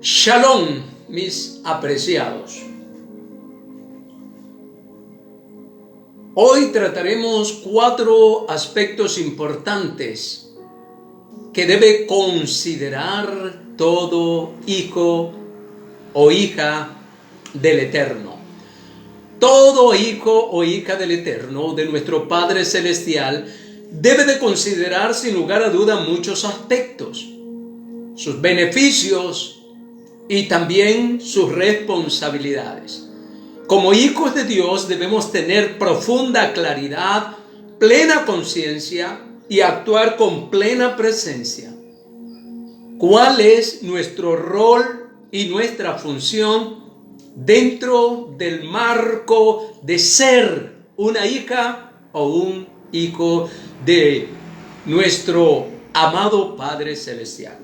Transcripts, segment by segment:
Shalom, mis apreciados. Hoy trataremos 4 aspectos importantes que debe considerar todo hijo o hija del Eterno. Todo hijo o hija del Eterno, de nuestro Padre Celestial, debe de considerar sin lugar a duda muchos aspectos, sus beneficios y también sus responsabilidades. Como hijos de Dios debemos tener profunda claridad, plena conciencia y actuar con plena presencia. ¿Cuál es nuestro rol y nuestra función dentro del marco de ser una hija o un hijo de nuestro amado Padre Celestial?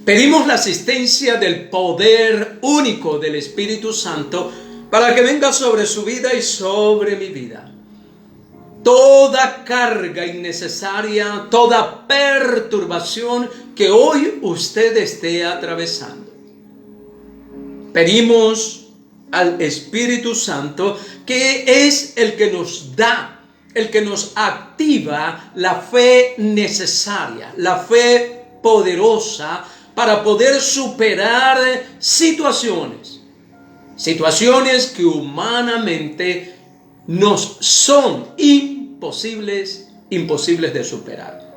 Pedimos la asistencia del poder único del Espíritu Santo para que venga sobre su vida y sobre mi vida. Toda carga innecesaria, toda perturbación que hoy usted esté atravesando. Pedimos al Espíritu Santo, que es el que nos da, el que nos activa la fe necesaria, la fe poderosa para poder superar situaciones que humanamente nos son imposibles de superar.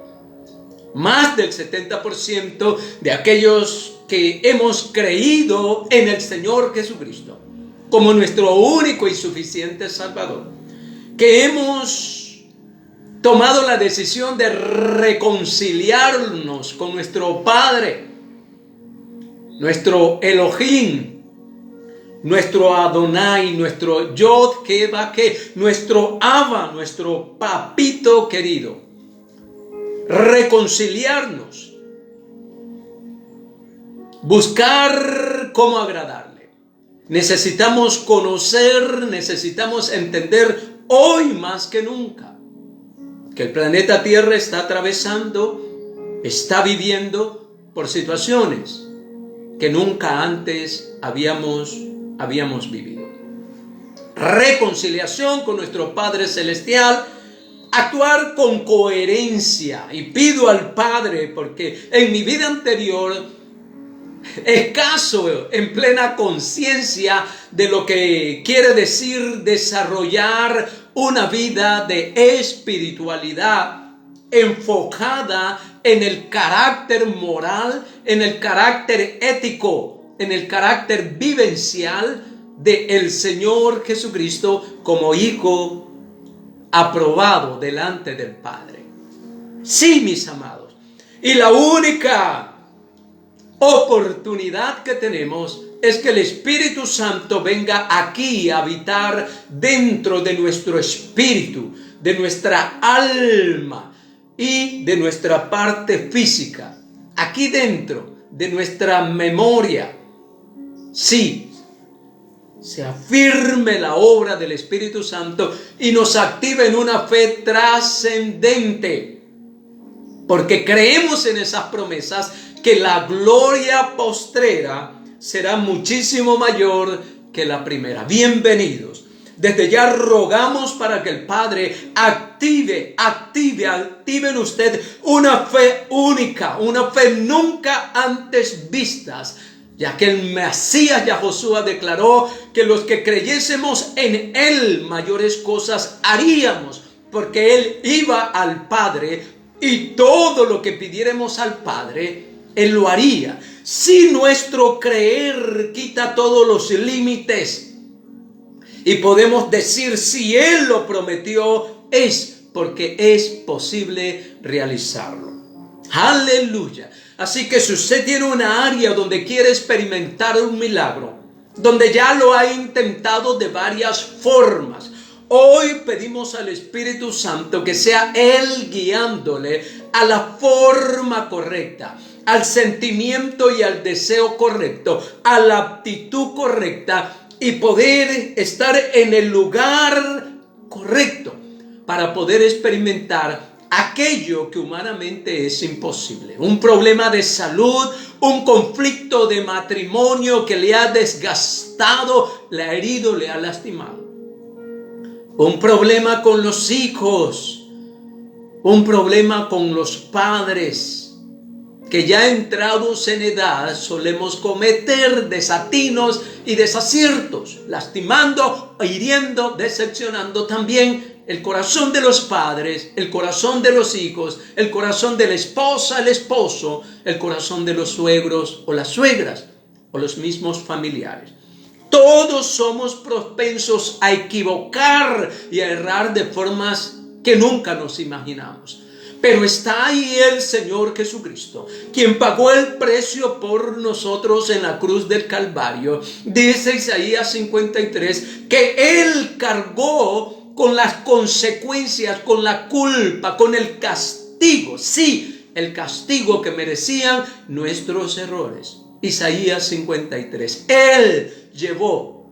Más del 70% de aquellos que hemos creído en el Señor Jesucristo como nuestro único y suficiente Salvador, que hemos tomado la decisión de reconciliarnos con nuestro Padre, nuestro Elohim, nuestro Adonai, nuestro Yod Kevake, nuestro Abba, nuestro papito querido. Reconciliarnos, buscar cómo agradarle. Necesitamos conocer, necesitamos entender hoy más que nunca que el planeta Tierra está atravesando, está viviendo por situaciones que nunca antes habíamos vivido. Reconciliación con nuestro Padre Celestial, actuar con coherencia, y pido al Padre, porque en mi vida anterior escaso en plena conciencia de lo que quiere decir desarrollar una vida de espiritualidad enfocada en el carácter moral, en el carácter ético, en el carácter vivencial del Señor Jesucristo como hijo aprobado delante del Padre. Sí, mis amados. Y la única oportunidad que tenemos es que el Espíritu Santo venga aquí a habitar dentro de nuestro espíritu, de nuestra alma y de nuestra parte física, aquí dentro de nuestra memoria. Sí, se afirme la obra del Espíritu Santo y nos active en una fe trascendente, porque creemos en esas promesas que la gloria postrera será muchísimo mayor que la primera. Bienvenidos. Desde ya rogamos para que el Padre active en usted una fe única, una fe nunca antes vistas, ya que el Mesías Yahoshua declaró que los que creyésemos en Él mayores cosas haríamos, porque Él iba al Padre y todo lo que pidiéramos al Padre, Él lo haría. Si nuestro creer quita todos los límites y podemos decir, si Él lo prometió, es porque es posible realizarlo. Aleluya. Así que si usted tiene una área donde quiere experimentar un milagro, donde ya lo ha intentado de varias formas, hoy pedimos al Espíritu Santo que sea Él guiándole a la forma correcta, al sentimiento y al deseo correcto, a la actitud correcta, y poder estar en el lugar correcto para poder experimentar aquello que humanamente es imposible. Un problema de salud, un conflicto de matrimonio que le ha desgastado, le ha herido, le ha lastimado. Un problema con los hijos, un problema con los padres, que ya entrados en edad solemos cometer desatinos y desaciertos, lastimando, hiriendo, decepcionando también el corazón de los padres, el corazón de los hijos, el corazón de la esposa, el esposo, el corazón de los suegros o las suegras o los mismos familiares. Todos somos propensos a equivocar y a errar de formas que nunca nos imaginamos. Pero está ahí el Señor Jesucristo, quien pagó el precio por nosotros en la cruz del Calvario. Dice Isaías 53 que Él cargó con las consecuencias, con la culpa, con el castigo. Sí, el castigo que merecían nuestros errores. Isaías 53. Él llevó,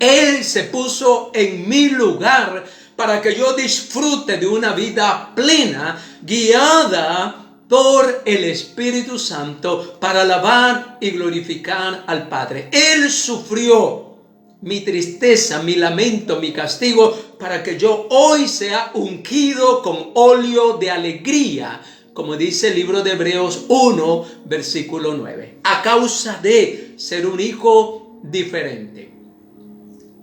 Él se puso en mi lugar para que yo disfrute de una vida plena, guiada por el Espíritu Santo, para alabar y glorificar al Padre. Él sufrió mi tristeza, mi lamento, mi castigo, para que yo hoy sea ungido con óleo de alegría, como dice el libro de Hebreos 1, versículo 9, a causa de ser un hijo diferente.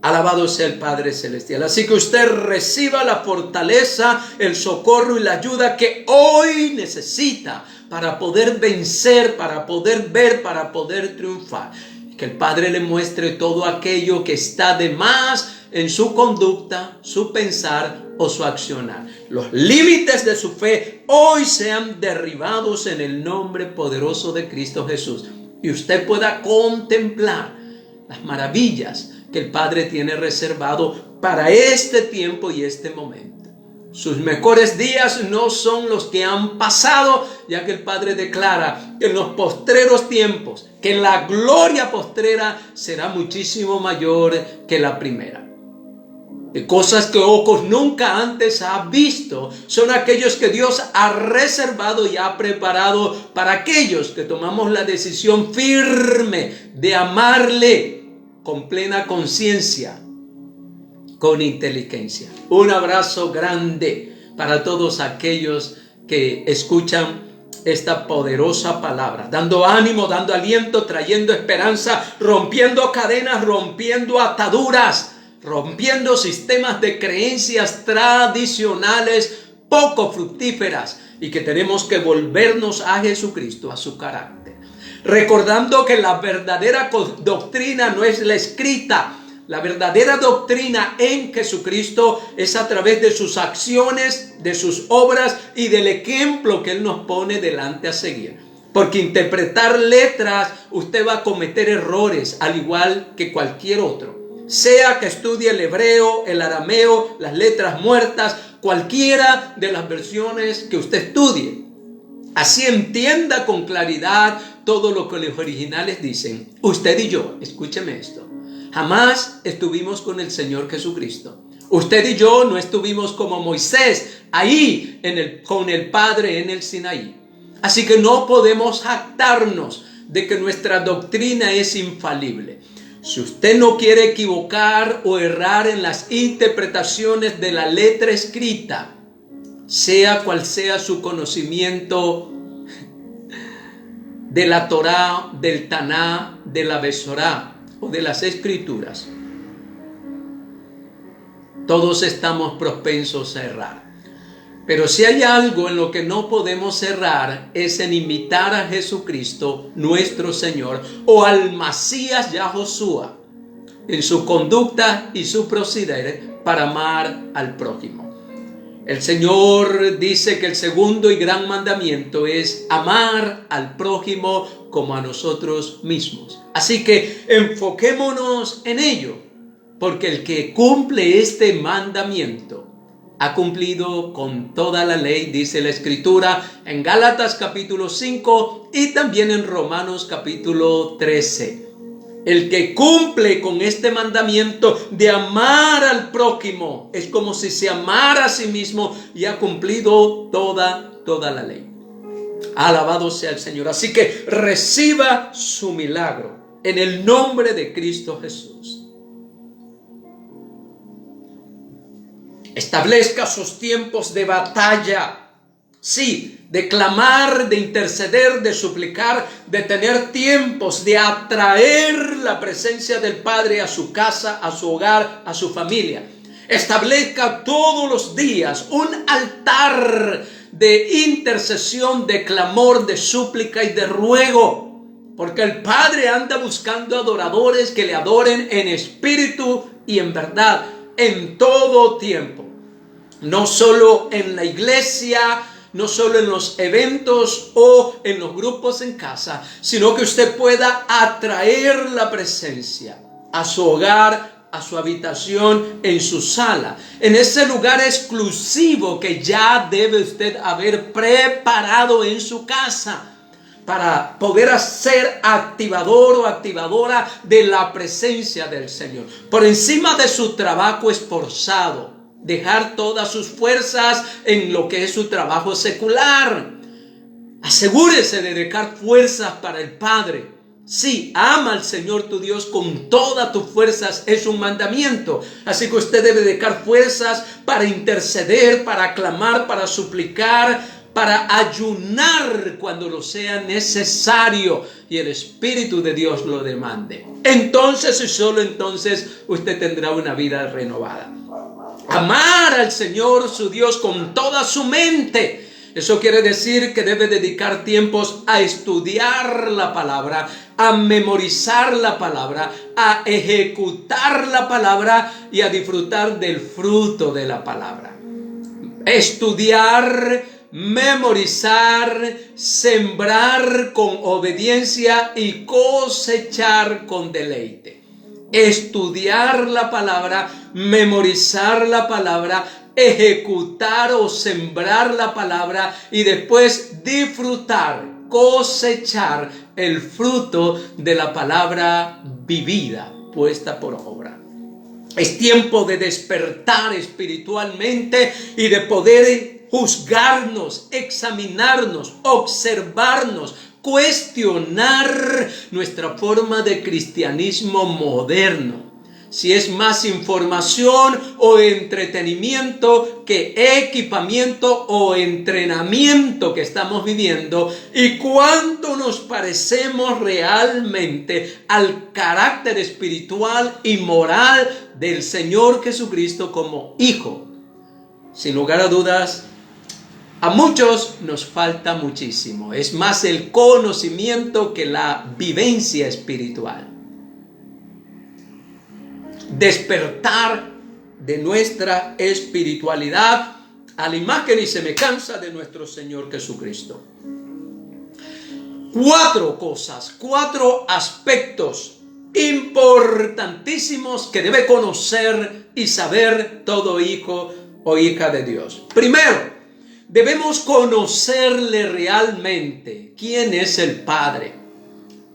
Alabado sea el Padre Celestial. Así que usted reciba la fortaleza, el socorro y la ayuda que hoy necesita para poder vencer, para poder ver, para poder triunfar. Que el Padre le muestre todo aquello que está de más en su conducta, su pensar o su accionar. Los límites de su fe hoy sean derribados en el nombre poderoso de Cristo Jesús. Y usted pueda contemplar las maravillas que el Padre tiene reservado para este tiempo y este momento. Sus mejores días no son los que han pasado, ya que el Padre declara que en los postreros tiempos, que la gloria postrera será muchísimo mayor que la primera. De cosas que ojos nunca antes ha visto, son aquellos que Dios ha reservado y ha preparado para aquellos que tomamos la decisión firme de amarle con plena conciencia, con inteligencia. Un abrazo grande para todos aquellos que escuchan esta poderosa palabra, dando ánimo, dando aliento, trayendo esperanza, rompiendo cadenas, rompiendo ataduras, rompiendo sistemas de creencias tradicionales poco fructíferas, y que tenemos que volvernos a Jesucristo, a su carácter. Recordando que la verdadera doctrina no es la escrita. La verdadera doctrina en Jesucristo es a través de sus acciones, de sus obras y del ejemplo que Él nos pone delante a seguir. Porque interpretar letras, usted va a cometer errores al igual que cualquier otro. Sea que estudie el hebreo, el arameo, las letras muertas, cualquiera de las versiones que usted estudie. Así entienda con claridad todo lo que los originales dicen. Usted y yo, escúcheme esto, jamás estuvimos con el Señor Jesucristo. Usted y yo no estuvimos como Moisés ahí con el Padre en el Sinaí. Así que no podemos jactarnos de que nuestra doctrina es infalible. Si usted no quiere equivocar o errar en las interpretaciones de la letra escrita, sea cual sea su conocimiento de la Torá, del Taná, de la Besorá o de las Escrituras, todos estamos propensos a errar. Pero si hay algo en lo que no podemos errar, es en imitar a Jesucristo, nuestro Señor, o al Masías Yahoshua, en su conducta y su proceder para amar al prójimo. El Señor dice que el segundo y gran mandamiento es amar al prójimo como a nosotros mismos. Así que enfoquémonos en ello, porque el que cumple este mandamiento ha cumplido con toda la ley, dice la Escritura en Gálatas capítulo 5 y también en Romanos capítulo 13. El que cumple con este mandamiento de amar al prójimo es como si se amara a sí mismo y ha cumplido toda la ley. Alabado sea el Señor. Así que reciba su milagro en el nombre de Cristo Jesús. Establezca sus tiempos de batalla. Sí, de clamar, de interceder, de suplicar, de tener tiempos de atraer la presencia del Padre a su casa, a su hogar, a su familia. Establezca todos los días un altar de intercesión, de clamor, de súplica y de ruego. Porque el Padre anda buscando adoradores que le adoren en espíritu y en verdad, en todo tiempo. No solo en la iglesia, no solo en los eventos o en los grupos en casa, sino que usted pueda atraer la presencia a su hogar, a su habitación, en su sala, en ese lugar exclusivo que ya debe usted haber preparado en su casa para poder ser activador o activadora de la presencia del Señor. Por encima de su trabajo esforzado, dejar todas sus fuerzas en lo que es su trabajo secular. Asegúrese de dejar fuerzas para el Padre. Sí, ama al Señor tu Dios con todas tus fuerzas, es un mandamiento. Así que usted debe dejar fuerzas para interceder, para clamar, para suplicar, para ayunar cuando lo sea necesario y el Espíritu de Dios lo demande. Entonces y solo entonces usted tendrá una vida renovada. Amar al Señor su Dios con toda su mente. Eso quiere decir que debe dedicar tiempos a estudiar la palabra, a memorizar la palabra, a ejecutar la palabra y a disfrutar del fruto de la palabra. Estudiar, memorizar, sembrar con obediencia y cosechar con deleite. Estudiar la palabra, memorizar la palabra, ejecutar o sembrar la palabra y después disfrutar, cosechar el fruto de la palabra vivida, puesta por obra. Es tiempo de despertar espiritualmente y de poder juzgarnos, examinarnos, observarnos, cuestionar nuestra forma de cristianismo moderno. Si es más información o entretenimiento que equipamiento o entrenamiento que estamos viviendo, y cuánto nos parecemos realmente al carácter espiritual y moral del Señor Jesucristo como hijo. Sin lugar a dudas, a muchos nos falta muchísimo. Es más el conocimiento que la vivencia espiritual. Despertar de nuestra espiritualidad a la imagen y semejanza de nuestro Señor Jesucristo. 4 cosas, 4 aspectos importantísimos que debe conocer y saber todo hijo o hija de Dios. Primero, debemos conocerle realmente quién es el Padre,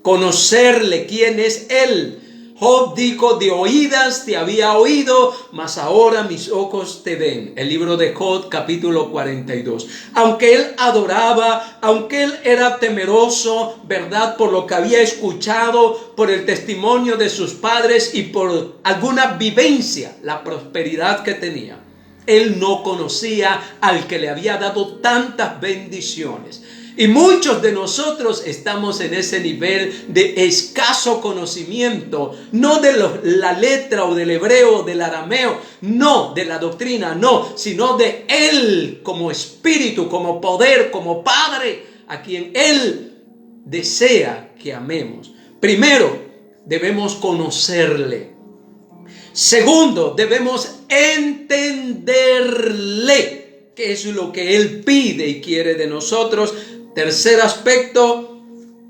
conocerle quién es Él. Job dijo: de oídas te había oído, mas ahora mis ojos te ven. El libro de Job, capítulo 42. Aunque él adoraba, aunque él era temeroso, ¿verdad?, por lo que había escuchado, por el testimonio de sus padres y por alguna vivencia, la prosperidad que tenía, él no conocía al que le había dado tantas bendiciones. Y muchos de nosotros estamos en ese nivel de escaso conocimiento, no de la letra o del hebreo o del arameo, no de la doctrina, no, sino de Él como espíritu, como poder, como Padre, a quien Él desea que amemos. Primero, debemos conocerle. Segundo, debemos entenderle, qué es lo que Él pide y quiere de nosotros. Tercer aspecto,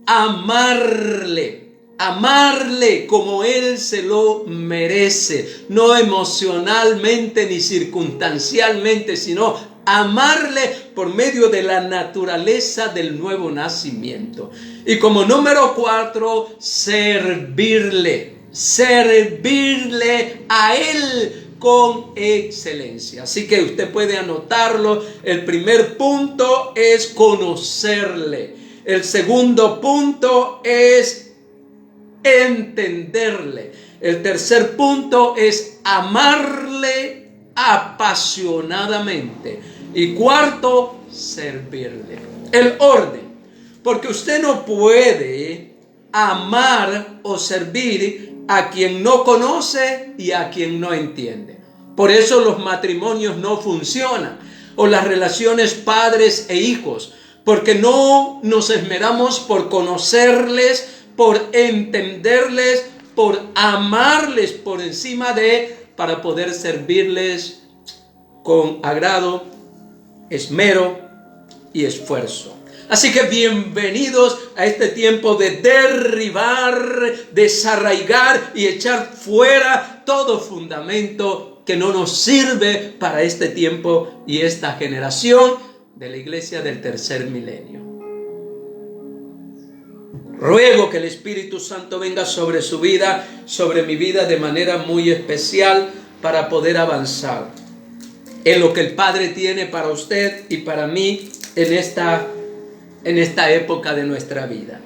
amarle. Amarle como Él se lo merece, no emocionalmente ni circunstancialmente, sino Amarle por medio de la naturaleza del nuevo nacimiento. Y como número 4, servirle. Servirle a Él con excelencia. Así que usted puede anotarlo. El primer punto es conocerle. El segundo punto es entenderle. El tercer punto es amarle apasionadamente. Y cuarto, servirle. El orden. Porque usted no puede amar o servir a quien no conoce y a quien no entiende. Por eso los matrimonios no funcionan, o las relaciones padres e hijos, porque no nos esmeramos por conocerles, por entenderles, por amarles por encima para poder servirles con agrado, esmero y esfuerzo. Así que bienvenidos a este tiempo de derribar, desarraigar y echar fuera todo fundamento que no nos sirve para este tiempo y esta generación de la iglesia del tercer milenio. Ruego que el Espíritu Santo venga sobre su vida, sobre mi vida de manera muy especial para poder avanzar en lo que el Padre tiene para usted y para mí en esta época de nuestra vida.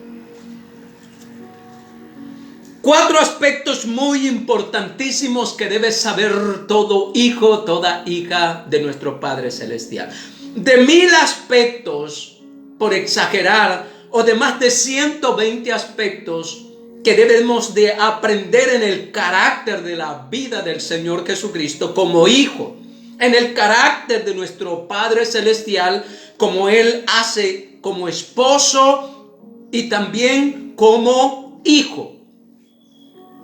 4 aspectos muy importantísimos que debe saber todo hijo, toda hija de nuestro Padre Celestial. De 1000 aspectos, por exagerar, o de más de 120 aspectos que debemos de aprender en el carácter de la vida del Señor Jesucristo como hijo, en el carácter de nuestro Padre Celestial, como Él hace como esposo y también como hijo.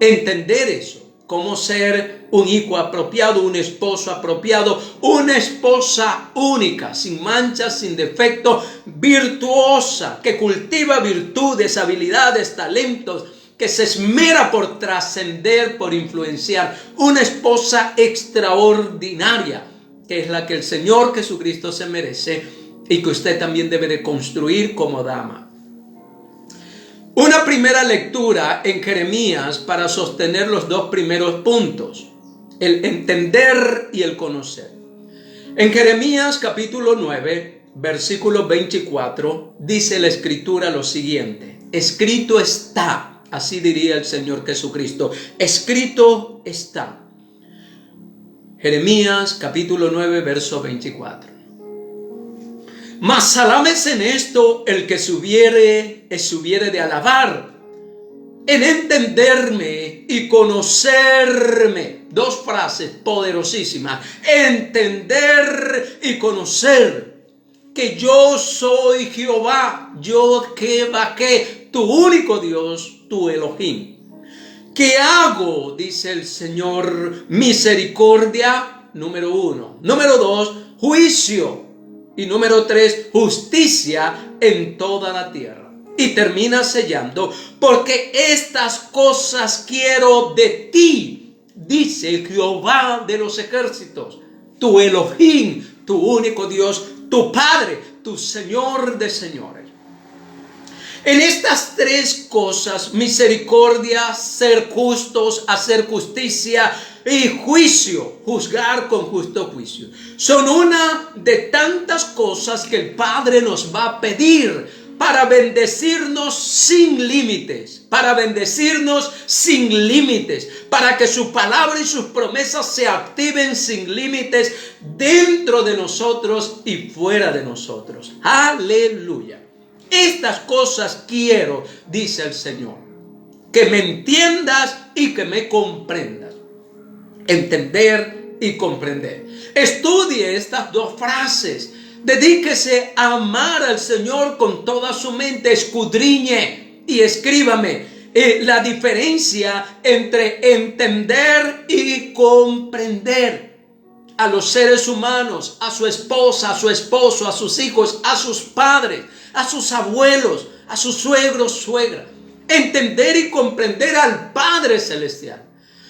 Entender eso, cómo ser un hijo apropiado, un esposo apropiado, una esposa única, sin manchas, sin defecto, virtuosa, que cultiva virtudes, habilidades, talentos, que se esmera por trascender, por influenciar, una esposa extraordinaria, que es la que el Señor Jesucristo se merece y que usted también debe de construir como dama. Una primera lectura en Jeremías para sostener los 2 primeros puntos, el entender y el conocer. En Jeremías capítulo 9, versículo 24, dice la Escritura lo siguiente: escrito está, así diría el Señor Jesucristo, escrito está. Jeremías capítulo 9, verso 24. Mas alábese en esto el que se hubiere de alabar, en entenderme y conocerme. 2 frases poderosísimas: entender y conocer que yo soy Jehová, yo que tu único Dios, tu Elohim. ¿Qué hago? Dice el Señor, misericordia, número 1. Número 2, juicio. Y número 3, justicia en toda la tierra. Y termina sellando: porque estas cosas quiero de ti, dice Jehová de los ejércitos, tu Elohim, tu único Dios, tu Padre, tu Señor de señores. En estas 3 cosas, misericordia, ser justos, hacer justicia y juicio, juzgar con justo juicio, son una de tantas cosas que el Padre nos va a pedir para bendecirnos sin límites, para que su palabra y sus promesas se activen sin límites dentro de nosotros y fuera de nosotros. Aleluya. Estas cosas quiero, dice el Señor, que me entiendas y que me comprendas. Entender y comprender. Estudie estas 2 frases. Dedíquese a amar al Señor con toda su mente. Escudriñe y escríbame la diferencia entre entender y comprender. A los seres humanos, a su esposa, a su esposo, a sus hijos, a sus padres, a sus abuelos, a sus suegros, suegras. Entender y comprender al Padre Celestial.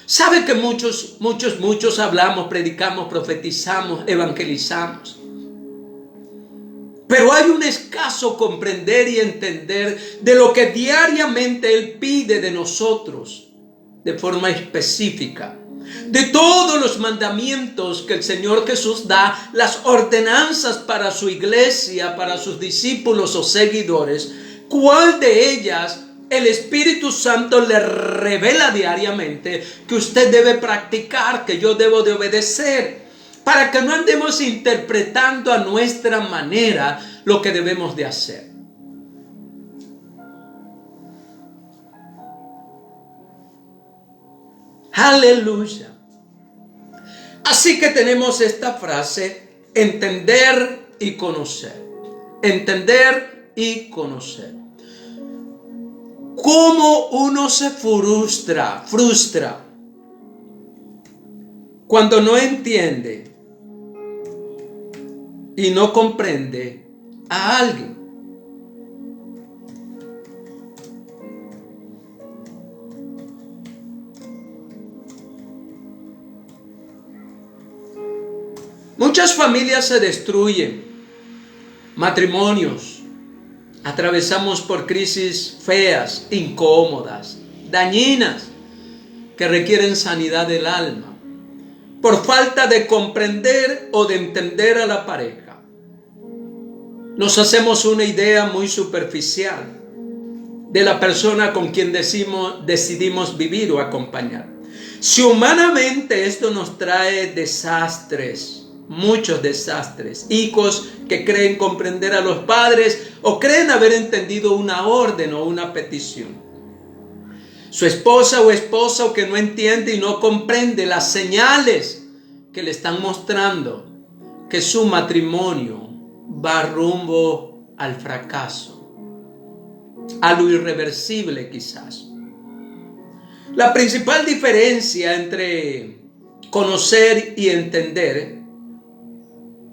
Sabe que muchos hablamos, predicamos, profetizamos, evangelizamos. Pero hay un escaso comprender y entender de lo que diariamente Él pide de nosotros, de forma específica. De todos los mandamientos que el Señor Jesús da, las ordenanzas para su iglesia, para sus discípulos o seguidores, ¿cuál de ellas el Espíritu Santo le revela diariamente que usted debe practicar, que yo debo de obedecer? Para que no andemos interpretando a nuestra manera lo que debemos de hacer. Aleluya. Así que tenemos esta frase, entender y conocer. Entender y conocer. ¿Cómo uno se frustra cuando no entiende y no comprende a alguien? Muchas familias se destruyen, matrimonios, atravesamos por crisis feas, incómodas, dañinas, que requieren sanidad del alma, por falta de comprender o de entender a la pareja. Nos hacemos una idea muy superficial de la persona con quien decidimos vivir o acompañar. Si humanamente esto nos trae desastres, muchos desastres, hijos que creen comprender a los padres o creen haber entendido una orden o una petición. Su esposa o esposo que no entiende y no comprende las señales que le están mostrando que su matrimonio va rumbo al fracaso, a lo irreversible quizás. La principal diferencia entre conocer y entender,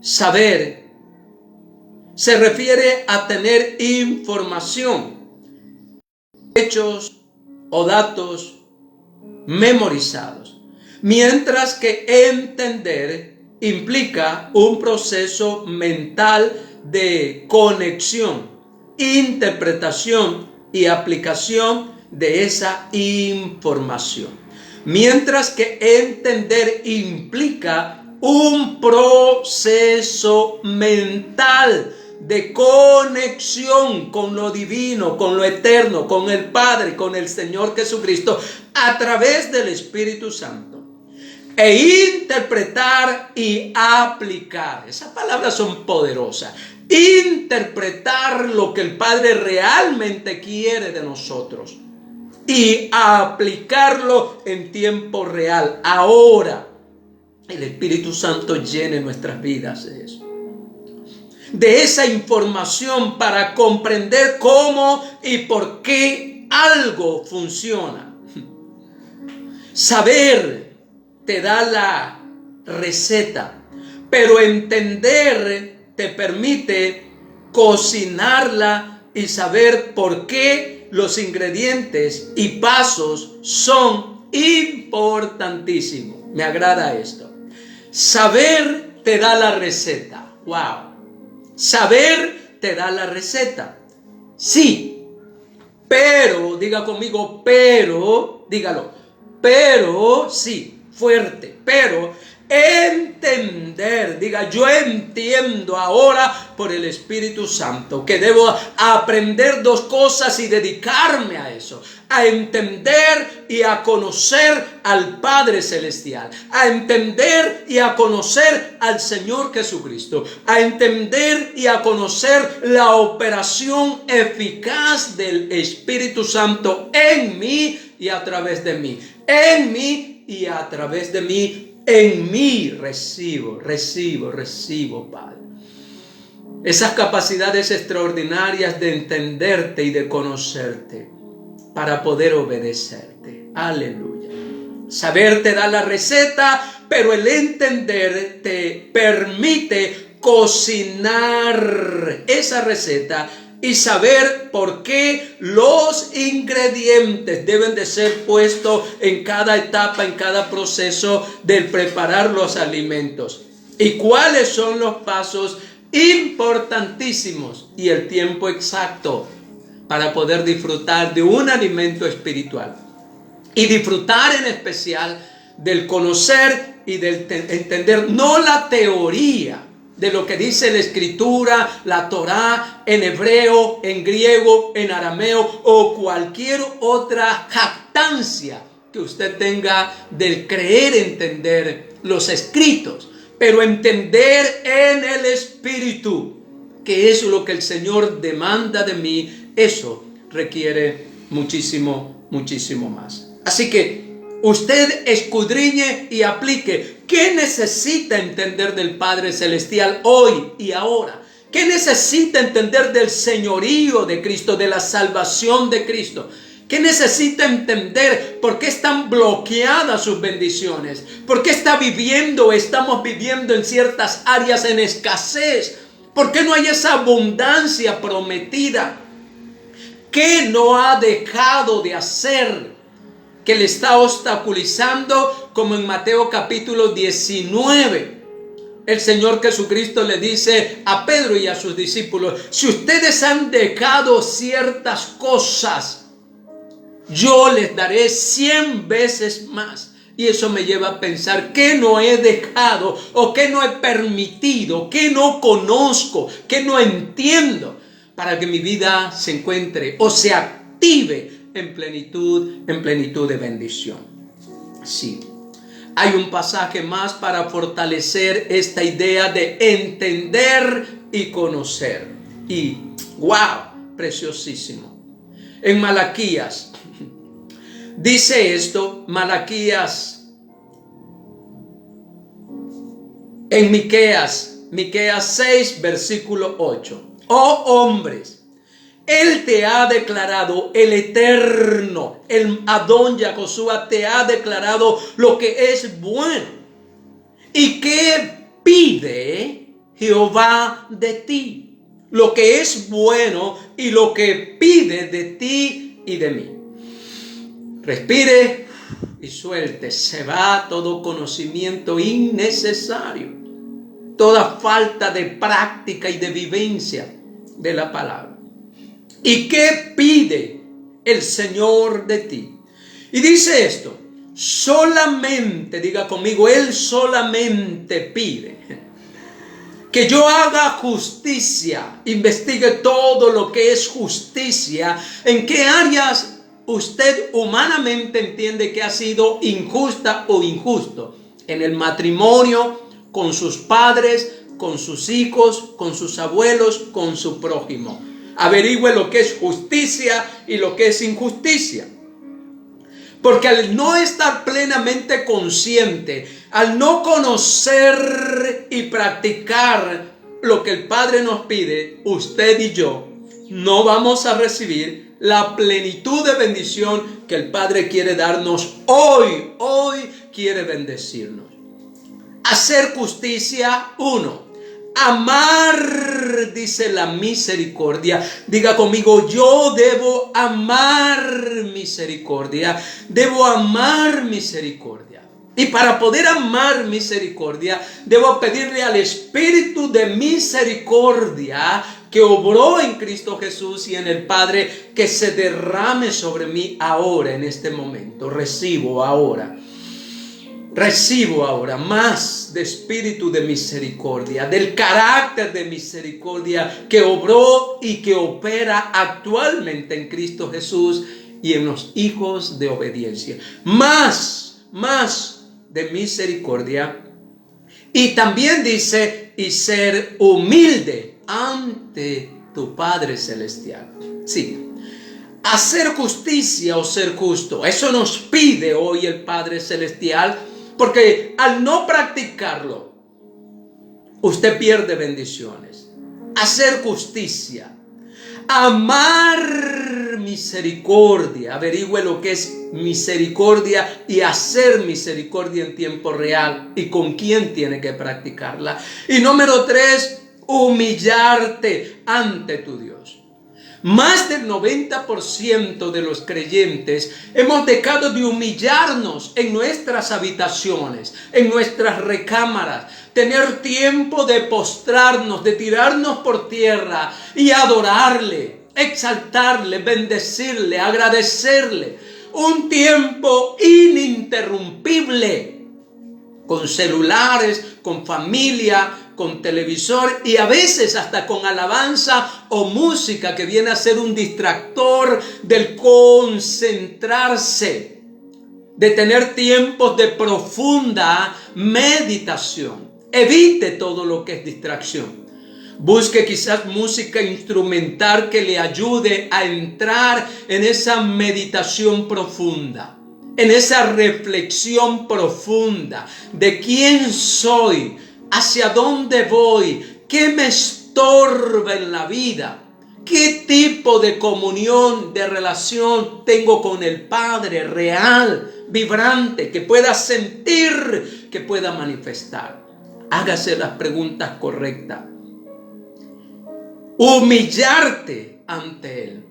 saber, se refiere a tener información, hechos o datos memorizados, mientras que entender implica un proceso mental de conexión, interpretación y aplicación de esa información, mientras que entender implica un proceso mental de conexión con lo divino, con lo eterno, con el Padre, con el Señor Jesucristo, a través del Espíritu Santo. E interpretar y aplicar. Esas palabras son poderosas. Interpretar lo que el Padre realmente quiere de nosotros. Y aplicarlo en tiempo real, ahora. El Espíritu Santo llene nuestras vidas de eso, de esa información para comprender cómo y por qué algo funciona. Saber te da la receta, pero entender te permite cocinarla y saber por qué los ingredientes y pasos son importantísimos. Me agrada esto. Saber te da la receta. Wow. Saber te da la receta. Sí. Pero, diga conmigo, pero, dígalo. Pero, sí, fuerte. Pero, entender, diga, yo entiendo ahora por el Espíritu Santo que debo aprender dos cosas y dedicarme a eso. A entender y a conocer al Padre Celestial, a entender y a conocer al Señor Jesucristo, a entender y a conocer la operación eficaz del Espíritu Santo en mí y a través de mí, en mí y a través de mí, en mí recibo, Padre. Esas capacidades extraordinarias de entenderte y de conocerte, para poder obedecerte. Aleluya. Saber te da la receta, pero el entender te permite cocinar esa receta y saber por qué los ingredientes deben de ser puestos en cada etapa, en cada proceso del preparar los alimentos. Y cuáles son los pasos importantísimos y el tiempo exacto para poder disfrutar de un alimento espiritual y disfrutar en especial del conocer y del entender, no la teoría de lo que dice la Escritura, la Torá, en hebreo, en griego, en arameo o cualquier otra jactancia que usted tenga del creer entender los escritos, pero entender en el Espíritu, que es lo que el Señor demanda de mí. Eso requiere muchísimo, muchísimo más. Así que usted escudriñe y aplique. ¿Qué necesita entender del Padre Celestial hoy y ahora? ¿Qué necesita entender del señorío de Cristo, de la salvación de Cristo? ¿Qué necesita entender? ¿Por qué están bloqueadas sus bendiciones? ¿Por qué estamos viviendo en ciertas áreas en escasez? ¿Por qué no hay esa abundancia prometida? ¿Qué no ha dejado de hacer que le está obstaculizando? Como en Mateo capítulo 19, el Señor Jesucristo le dice a Pedro y a sus discípulos: si ustedes han dejado ciertas cosas, yo les daré 100 veces más. Y eso me lleva a pensar: ¿qué no he dejado o qué no he permitido, qué no conozco, qué no entiendo para que mi vida se encuentre o se active en plenitud de bendición? Sí, hay un pasaje más para fortalecer esta idea de entender y conocer. Y wow, preciosísimo. En Malaquías dice esto, Malaquías, en Miqueas 6, versículo 8. Oh hombres, Él te ha declarado, el Eterno, el Adón Yahoshua te ha declarado lo que es bueno. ¿Y qué pide Jehová de ti? Lo que es bueno y lo que pide de ti y de mí. Respire y suelte. Se va todo conocimiento innecesario, toda falta de práctica y de vivencia de la palabra. ¿Y qué pide el Señor de ti? Y dice esto: solamente, diga conmigo, Él solamente pide que yo haga justicia. Investigue todo lo que es justicia. ¿En qué áreas usted humanamente entiende que ha sido injusta o injusto? En el matrimonio, con sus padres, con sus hijos, con sus abuelos, con su prójimo. Averigüe lo que es justicia y lo que es injusticia. Porque al no estar plenamente consciente, al no conocer y practicar lo que el Padre nos pide, usted y yo no vamos a recibir la plenitud de bendición que el Padre quiere darnos hoy. Hoy quiere bendecirnos. Hacer justicia, 1. Amar, dice la misericordia. Diga conmigo: yo debo amar misericordia. Debo amar misericordia. Y para poder amar misericordia, debo pedirle al Espíritu de misericordia que obró en Cristo Jesús y en el Padre, que se derrame sobre mí ahora, en este momento. Recibo ahora más de espíritu de misericordia, del carácter de misericordia que obró y que opera actualmente en Cristo Jesús y en los hijos de obediencia. Más de misericordia. Y también dice: y ser humilde ante tu Padre Celestial. Sí. Hacer justicia o ser justo, eso nos pide hoy el Padre Celestial. Porque al no practicarlo, usted pierde bendiciones. Hacer justicia, amar misericordia. Averigüe lo que es misericordia y hacer misericordia en tiempo real y con quién tiene que practicarla. Y número 3, humillarte ante tu Dios. Más del 90% de los creyentes hemos dejado de humillarnos en nuestras habitaciones, en nuestras recámaras, tener tiempo de postrarnos, de tirarnos por tierra y adorarle, exaltarle, bendecirle, agradecerle. Un tiempo ininterrumpible, con celulares, con familia, con televisor y a veces hasta con alabanza o música que viene a ser un distractor del concentrarse, de tener tiempos de profunda meditación. Evite todo lo que es distracción. Busque quizás música instrumental que le ayude a entrar en esa meditación profunda, en esa reflexión profunda de quién soy, hacia dónde voy, qué me estorba en la vida, qué tipo de comunión, de relación tengo con el Padre real, vibrante, que pueda sentir, que pueda manifestar. Hágase las preguntas correctas. Humillarte ante Él.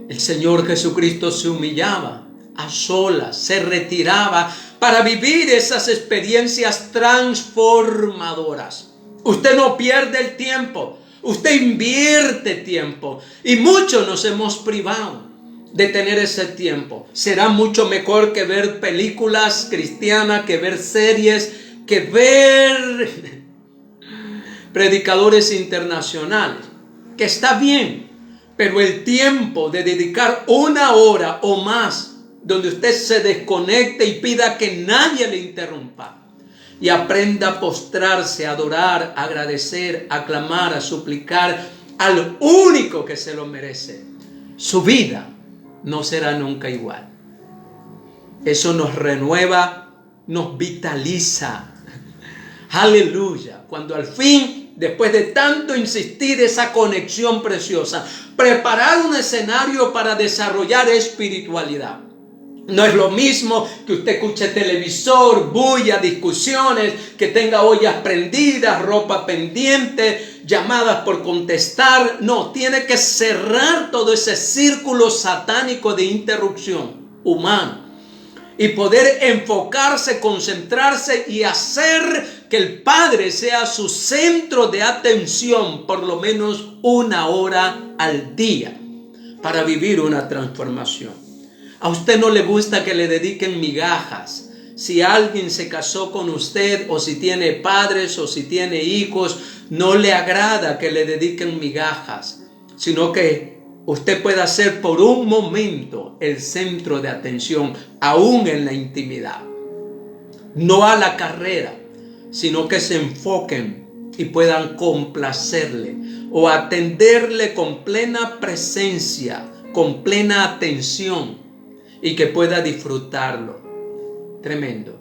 El Señor Jesucristo se humillaba a solas, se retiraba para vivir esas experiencias transformadoras. Usted no pierde el tiempo, usted invierte tiempo y muchos nos hemos privado de tener ese tiempo. Será mucho mejor que ver películas cristianas, que ver series, que ver predicadores internacionales, que está bien, pero el tiempo de dedicar 1 hora o más, donde usted se desconecte y pida que nadie le interrumpa, y aprenda a postrarse, a adorar, a agradecer, a clamar, a suplicar al único que se lo merece, su vida no será nunca igual. Eso nos renueva, nos vitaliza. Aleluya. Cuando al fin, después de tanto insistir, esa conexión preciosa, preparar un escenario para desarrollar espiritualidad. No es lo mismo que usted escuche televisor, bulla, discusiones, que tenga ollas prendidas, ropa pendiente, llamadas por contestar. No, tiene que cerrar todo ese círculo satánico de interrupción humana y poder enfocarse, concentrarse y hacer que el Padre sea su centro de atención por lo menos 1 hora al día para vivir una transformación. A usted no le gusta que le dediquen migajas. Si alguien se casó con usted, o si tiene padres, o si tiene hijos, no le agrada que le dediquen migajas, sino que usted pueda ser por un momento el centro de atención, aún en la intimidad. No a la carrera, sino que se enfoquen y puedan complacerle o atenderle con plena presencia, con plena atención, y que pueda disfrutarlo. Tremendo.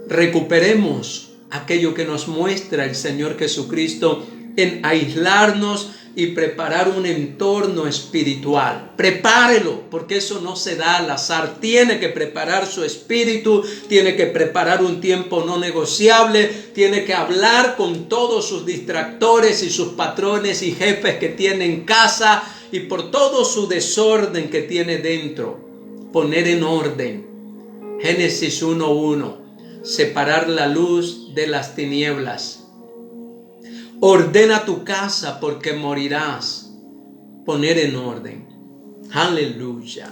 Recuperemos aquello que nos muestra el Señor Jesucristo en aislarnos y preparar un entorno espiritual. Prepárelo, porque eso no se da al azar. Tiene que preparar su espíritu, tiene que preparar un tiempo no negociable, tiene que hablar con todos sus distractores y sus patrones y jefes que tiene en casa y por todo su desorden que tiene dentro. Poner en orden. Génesis 1:1. Separar la luz de las tinieblas. Ordena tu casa porque morirás. Poner en orden. Aleluya.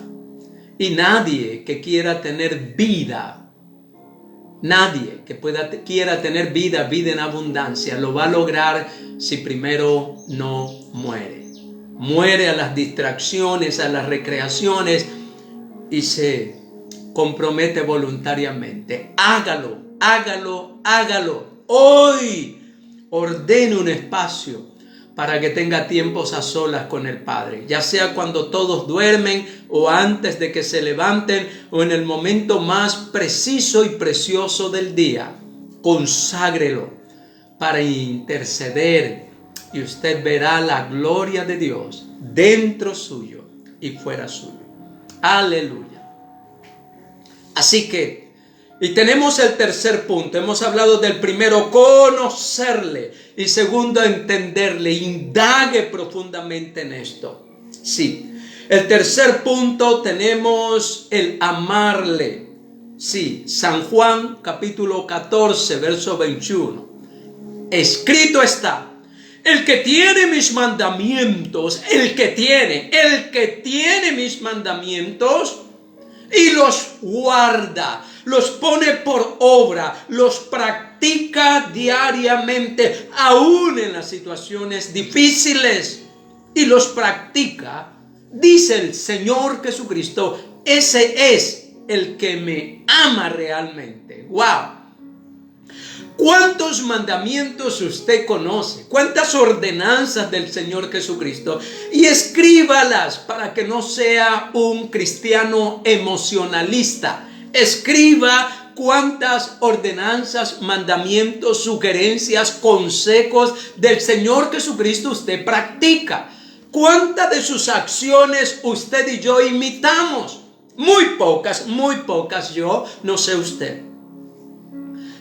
Y nadie que quiera tener vida, nadie que quiera tener vida en abundancia, lo va a lograr si primero no muere. Muere a las distracciones, a las recreaciones, y se compromete voluntariamente. Hágalo, hágalo, hágalo. Hoy ordene un espacio para que tenga tiempos a solas con el Padre, ya sea cuando todos duermen o antes de que se levanten o en el momento más preciso y precioso del día. Conságrelo para interceder y usted verá la gloria de Dios dentro suyo y fuera suyo. Aleluya. Así que, y tenemos el tercer punto. Hemos hablado del primero, conocerle, y segundo, entenderle. Indague profundamente en esto. Sí. El tercer punto tenemos el amarle. Sí, San Juan capítulo 14, verso 21. Escrito está: el que tiene mis mandamientos, el que tiene mis mandamientos y los guarda, los pone por obra, los practica diariamente, aún en las situaciones difíciles, y los practica, dice el Señor Jesucristo, ese es el que me ama realmente. ¡Wow! ¿Cuántos mandamientos usted conoce? ¿Cuántas ordenanzas del Señor Jesucristo? Y escríbalas para que no sea un cristiano emocionalista. Escriba cuántas ordenanzas, mandamientos, sugerencias, consejos del Señor Jesucristo usted practica. ¿Cuántas de sus acciones usted y yo imitamos? Muy pocas, yo no sé usted.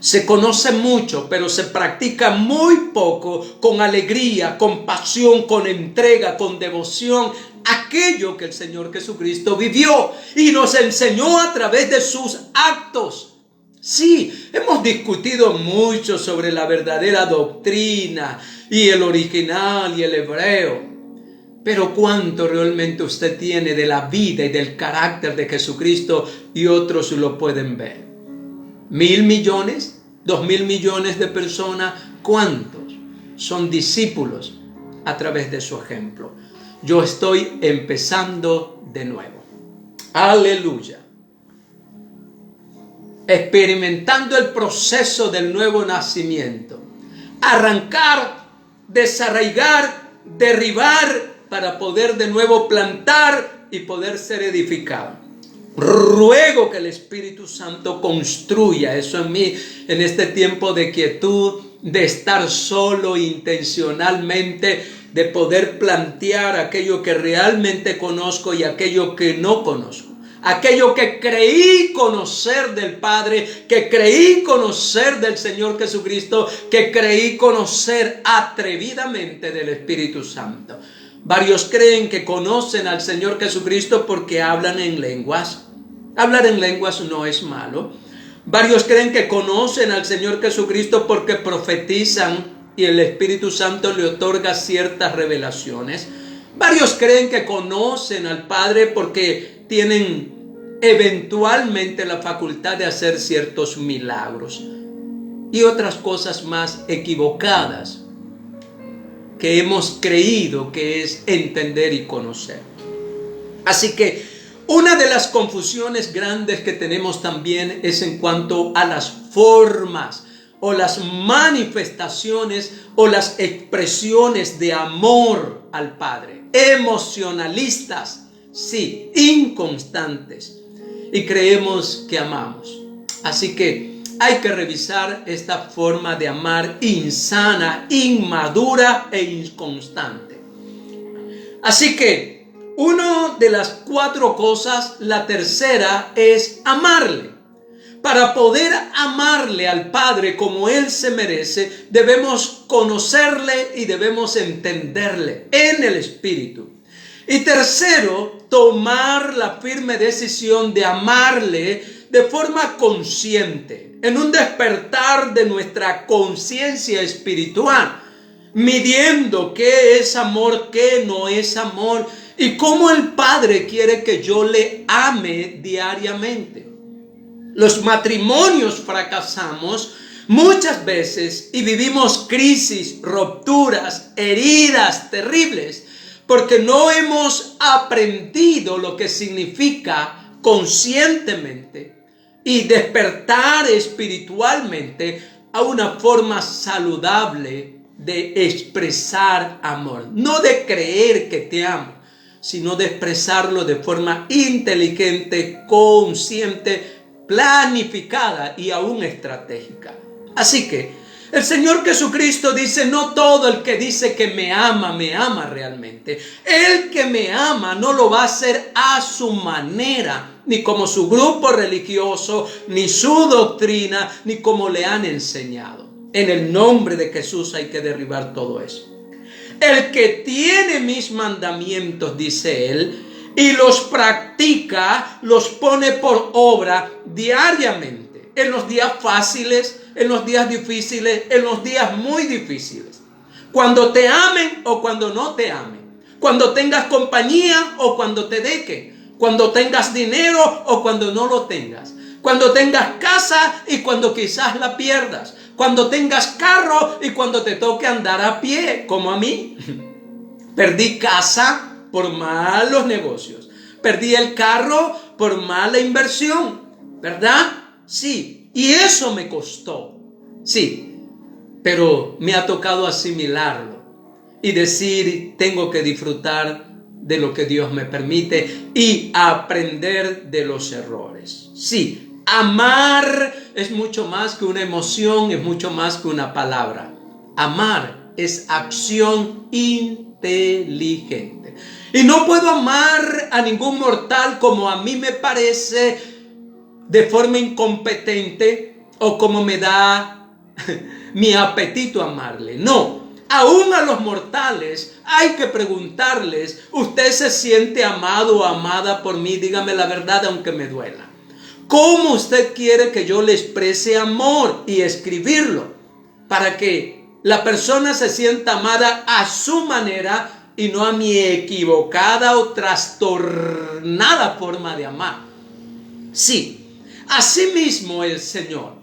Se conoce mucho, pero se practica muy poco, con alegría, con pasión, con entrega, con devoción, aquello que el Señor Jesucristo vivió y nos enseñó a través de sus actos. Sí, hemos discutido mucho sobre la verdadera doctrina y el original y el hebreo. Pero ¿cuánto realmente usted tiene de la vida y del carácter de Jesucristo y otros lo pueden ver? 1.000 millones, 2.000 millones de personas, ¿cuántos son discípulos a través de su ejemplo? Yo estoy empezando de nuevo. Aleluya. Experimentando el proceso del nuevo nacimiento. Arrancar, desarraigar, derribar para poder de nuevo plantar y poder ser edificado. Ruego que el Espíritu Santo construya eso en mí, en este tiempo de quietud, de estar solo intencionalmente, de poder plantear aquello que realmente conozco y aquello que no conozco. Aquello que creí conocer del Padre, que creí conocer del Señor Jesucristo, que creí conocer atrevidamente del Espíritu Santo. Varios creen que conocen al Señor Jesucristo porque hablan en lenguas. Hablar en lenguas no es malo. Varios creen que conocen al Señor Jesucristo porque profetizan y el Espíritu Santo le otorga ciertas revelaciones. Varios creen que conocen al Padre porque tienen eventualmente la facultad de hacer ciertos milagros y otras cosas más equivocadas que hemos creído que es entender y conocer. Así que una de las confusiones grandes que tenemos también es en cuanto a las formas o las manifestaciones o las expresiones de amor al Padre. Emocionalistas, sí, inconstantes. Y creemos que amamos. Así que hay que revisar esta forma de amar insana, inmadura e inconstante. Así que una de las 4 cosas, la tercera es amarle. Para poder amarle al Padre como Él se merece, debemos conocerle y debemos entenderle en el Espíritu. Y tercero, tomar la firme decisión de amarle de forma consciente, en un despertar de nuestra conciencia espiritual, midiendo qué es amor, qué no es amor, y cómo el Padre quiere que yo le ame diariamente. Los matrimonios fracasamos muchas veces y vivimos crisis, rupturas, heridas terribles, porque no hemos aprendido lo que significa conscientemente y despertar espiritualmente a una forma saludable de expresar amor. No de creer que te amo, sino de expresarlo de forma inteligente, consciente, planificada y aún estratégica. Así que el Señor Jesucristo dice: no todo el que dice que me ama realmente. El que me ama no lo va a hacer a su manera, ni como su grupo religioso, ni su doctrina, ni como le han enseñado. En el nombre de Jesús hay que derribar todo eso. El que tiene mis mandamientos, dice él, y los practica, los pone por obra diariamente, en los días fáciles, en los días difíciles, en los días muy difíciles. Cuando te amen o cuando no te amen. Cuando tengas compañía o cuando te dejen. Cuando tengas dinero o cuando no lo tengas. Cuando tengas casa y cuando quizás la pierdas. Cuando tengas carro y cuando te toque andar a pie, como a mí. Perdí casa por malos negocios. Perdí el carro por mala inversión. ¿Verdad? Sí. Y eso me costó. Sí. Pero me ha tocado asimilarlo. Y decir, tengo que disfrutar de lo que Dios me permite. Y aprender de los errores. Sí. Amar es mucho más que una emoción, es mucho más que una palabra. Amar es acción inteligente. Y no puedo amar a ningún mortal como a mí me parece, de forma incompetente o como me da mi apetito amarle. No, aún a los mortales hay que preguntarles, ¿usted se siente amado o amada por mí? Dígame la verdad aunque me duela. ¿Cómo usted quiere que yo le exprese amor? Y escribirlo para que la persona se sienta amada a su manera y no a mi equivocada o trastornada forma de amar. Sí, asimismo el Señor.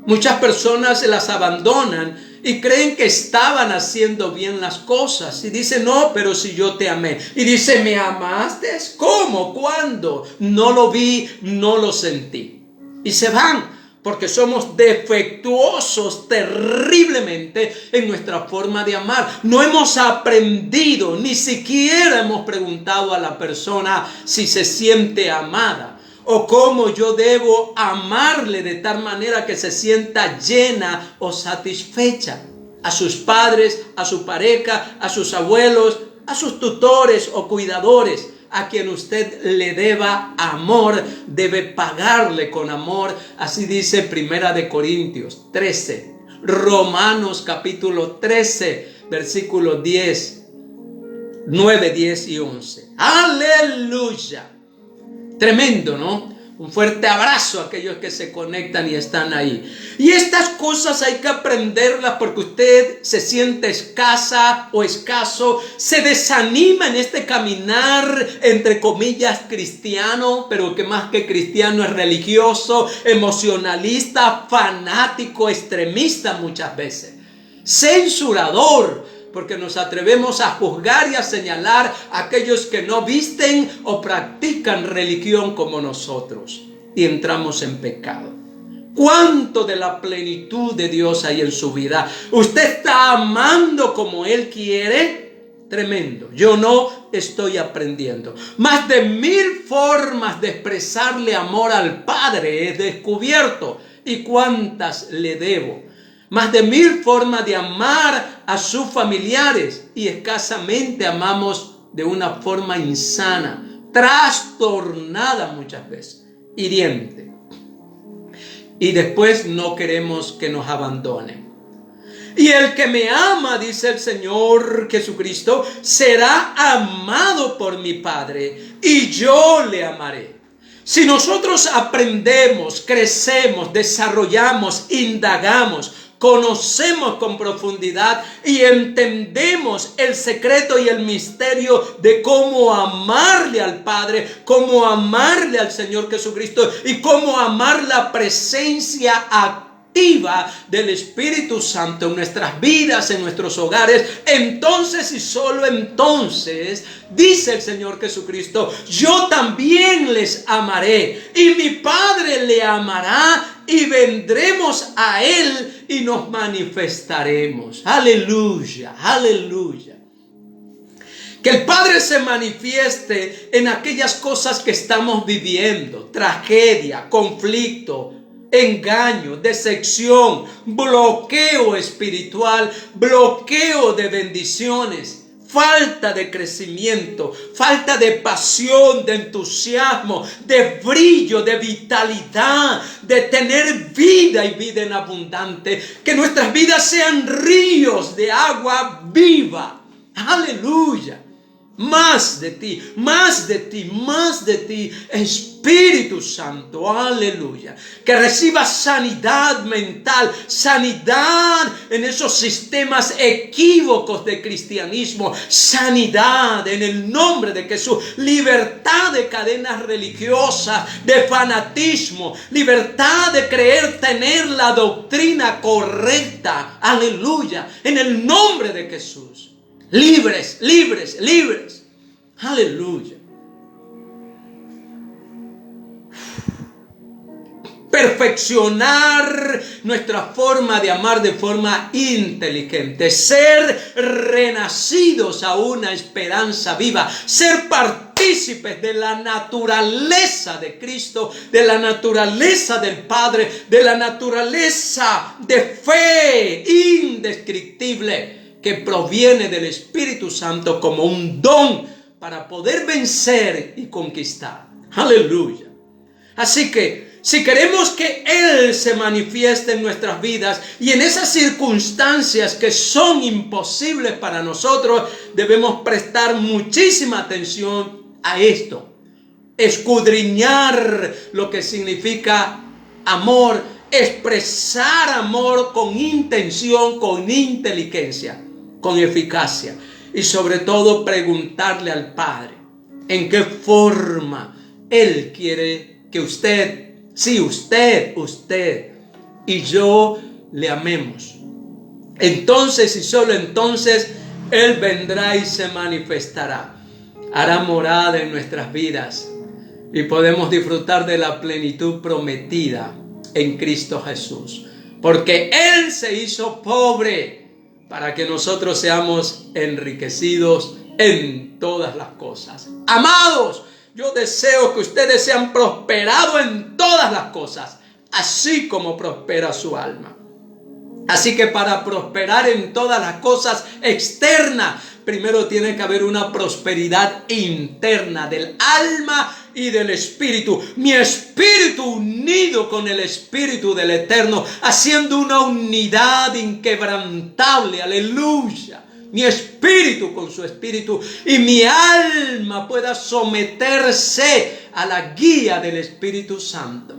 Muchas personas se las abandonan y creen que estaban haciendo bien las cosas. Y dicen, no, pero si yo te amé. Y dice, ¿me amaste? ¿Cómo? ¿Cuándo? No lo vi, no lo sentí. Y se van porque somos defectuosos terriblemente en nuestra forma de amar. No hemos aprendido, ni siquiera hemos preguntado a la persona si se siente amada. O cómo yo debo amarle de tal manera que se sienta llena o satisfecha. A sus padres, a su pareja, a sus abuelos, a sus tutores o cuidadores. A quien usted le deba amor, debe pagarle con amor. Así dice Primera de Corintios 13. Romanos capítulo 13, versículos 10, 9, 10 y 11. ¡Aleluya! Tremendo, ¿no? Un fuerte abrazo a aquellos que se conectan y están ahí. Y estas cosas hay que aprenderlas porque usted se siente escasa o escaso, se desanima en este caminar, entre comillas, cristiano, pero que más que cristiano es religioso, emocionalista, fanático, extremista muchas veces, censurador, porque nos atrevemos a juzgar y a señalar a aquellos que no visten o practican religión como nosotros. Y entramos en pecado. ¿Cuánto de la plenitud de Dios hay en su vida? ¿Usted está amando como Él quiere? Tremendo. Yo no estoy aprendiendo. Más de 1000 formas de expresarle amor al Padre he descubierto. ¿Y cuántas le debo? Más de 1000 formas de amar a sus familiares y escasamente amamos de una forma insana, trastornada muchas veces, hiriente. Y después no queremos que nos abandonen. Y el que me ama, dice el Señor Jesucristo, será amado por mi Padre y yo le amaré. Si nosotros aprendemos, crecemos, desarrollamos, indagamos, conocemos con profundidad y entendemos el secreto y el misterio de cómo amarle al Padre, cómo amarle al Señor Jesucristo y cómo amar la presencia activa del Espíritu Santo en nuestras vidas, en nuestros hogares, entonces y solo entonces, dice el Señor Jesucristo, yo también les amaré y mi Padre le amará y vendremos a Él y nos manifestaremos. Aleluya, aleluya. Que el Padre se manifieste en aquellas cosas que estamos viviendo, tragedia, conflicto, engaño, decepción, bloqueo espiritual, bloqueo de bendiciones, falta de crecimiento, falta de pasión, de entusiasmo, de brillo, de vitalidad, de tener vida y vida en abundante. Que nuestras vidas sean ríos de agua viva. Aleluya. más de ti, más de ti, más de ti, Espíritu Santo, aleluya. Que reciba sanidad mental, sanidad en esos sistemas equívocos de cristianismo, sanidad en el nombre de Jesús, libertad de cadenas religiosas, de fanatismo, libertad de creer tener la doctrina correcta, aleluya, en el nombre de Jesús. Libres, libres, libres. Aleluya. Perfeccionar nuestra forma de amar de forma inteligente. Ser renacidos a una esperanza viva. Ser partícipes de la naturaleza de Cristo, de la naturaleza del Padre, de la naturaleza de fe indescriptible que proviene del Espíritu Santo como un don para poder vencer y conquistar. Aleluya. Así que si queremos que Él se manifieste en nuestras vidas y en esas circunstancias que son imposibles para nosotros, debemos prestar muchísima atención a esto. Escudriñar lo que significa amor, expresar amor con intención, con inteligencia, con eficacia, y sobre todo preguntarle al Padre en qué forma Él quiere que usted y yo le amemos. Entonces y solo entonces Él vendrá y se manifestará, hará morada en nuestras vidas y podemos disfrutar de la plenitud prometida en Cristo Jesús, porque Él se hizo pobre para que nosotros seamos enriquecidos en todas las cosas. Amados, yo deseo que ustedes sean prosperados en todas las cosas, así como prospera su alma. Así que para prosperar en todas las cosas externas, primero tiene que haber una prosperidad interna del alma y del espíritu. Mi espíritu unido con el espíritu del Eterno, haciendo una unidad inquebrantable. Aleluya. Mi espíritu con su espíritu y mi alma pueda someterse a la guía del Espíritu Santo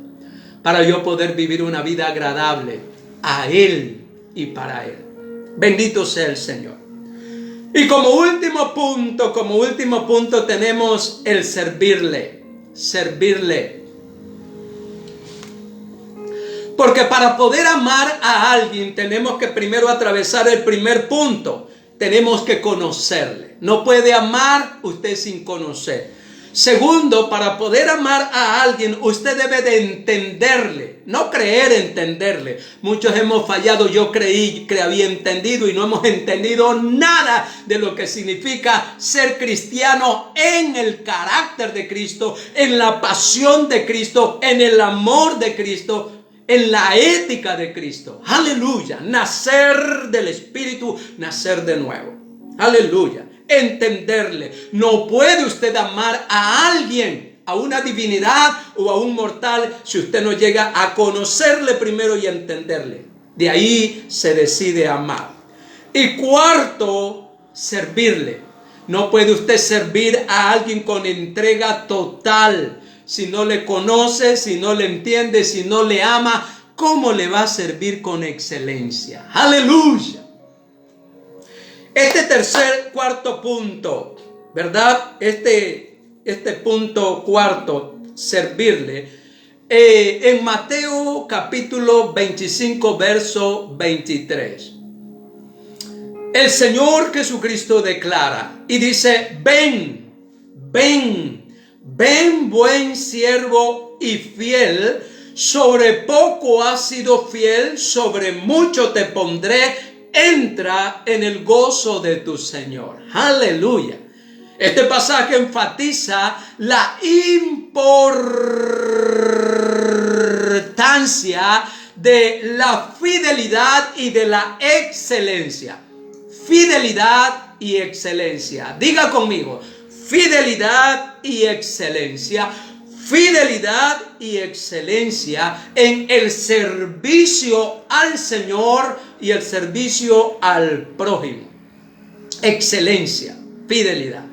para yo poder vivir una vida agradable a Él y para Él. Bendito sea el Señor. Y como último punto tenemos el servirle. Porque para poder amar a alguien tenemos que primero atravesar el primer punto. Tenemos que conocerle. No puede amar usted sin conocer. Segundo, para poder amar a alguien, usted debe de entenderle, no creer entenderle. Muchos hemos fallado. Yo creí que había entendido y no hemos entendido nada de lo que significa ser cristiano en el carácter de Cristo, en la pasión de Cristo, en el amor de Cristo, en la ética de Cristo. Aleluya. Nacer del Espíritu, nacer de nuevo. Aleluya. Entenderle. No puede usted amar a alguien, a una divinidad o a un mortal, si usted no llega a conocerle primero y a entenderle. De ahí se decide amar. Y cuarto, servirle. No puede usted servir a alguien con entrega total. Si no le conoce, si no le entiende, si no le ama, ¿cómo le va a servir con excelencia? ¡Aleluya! Este cuarto punto, ¿verdad? Este punto cuarto, servirle, en Mateo capítulo 25, verso 23. El Señor Jesucristo declara y dice: ven, buen siervo y fiel, sobre poco has sido fiel, sobre mucho te pondré, entra en el gozo de tu Señor. Aleluya. Este pasaje enfatiza la importancia de la fidelidad y de la excelencia. Fidelidad y excelencia. Diga conmigo: fidelidad y excelencia. Fidelidad y excelencia en el servicio al Señor y el servicio al prójimo. Excelencia, fidelidad.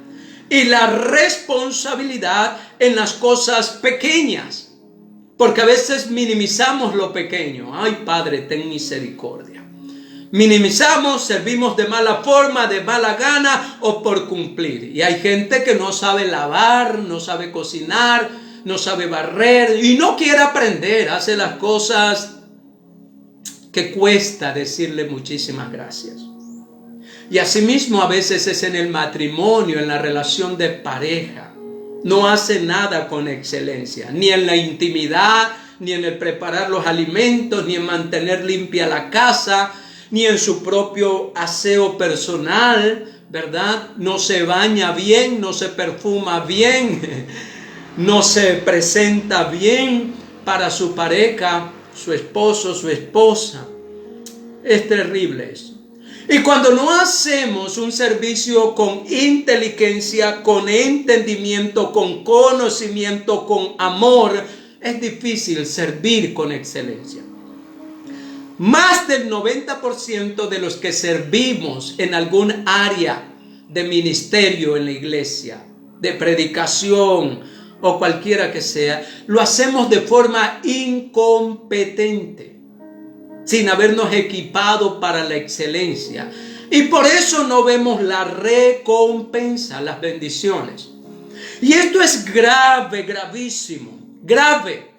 y la responsabilidad en las cosas pequeñas. Porque a veces minimizamos lo pequeño. Ay, Padre, ten misericordia. Minimizamos, servimos de mala forma, de mala gana o por cumplir. Y hay gente que no sabe lavar, no sabe cocinar, no sabe barrer y no quiere aprender. Hace las cosas que cuesta decirle muchísimas gracias. Y asimismo a veces es en el matrimonio, en la relación de pareja. No hace nada con excelencia, ni en la intimidad, ni en el preparar los alimentos, ni en mantener limpia la casa, ni en su propio aseo personal, ¿verdad? No se baña bien, no se perfuma bien, no se presenta bien para su pareja, su esposo, su esposa. Es terrible eso. Y cuando no hacemos un servicio con inteligencia, con entendimiento, con conocimiento, con amor, es difícil servir con excelencia. Más del 90% de los que servimos en algún área de ministerio en la iglesia, de predicación o cualquiera que sea, lo hacemos de forma incompetente, sin habernos equipado para la excelencia. Y por eso no vemos la recompensa, las bendiciones. Y esto es grave, gravísimo, grave.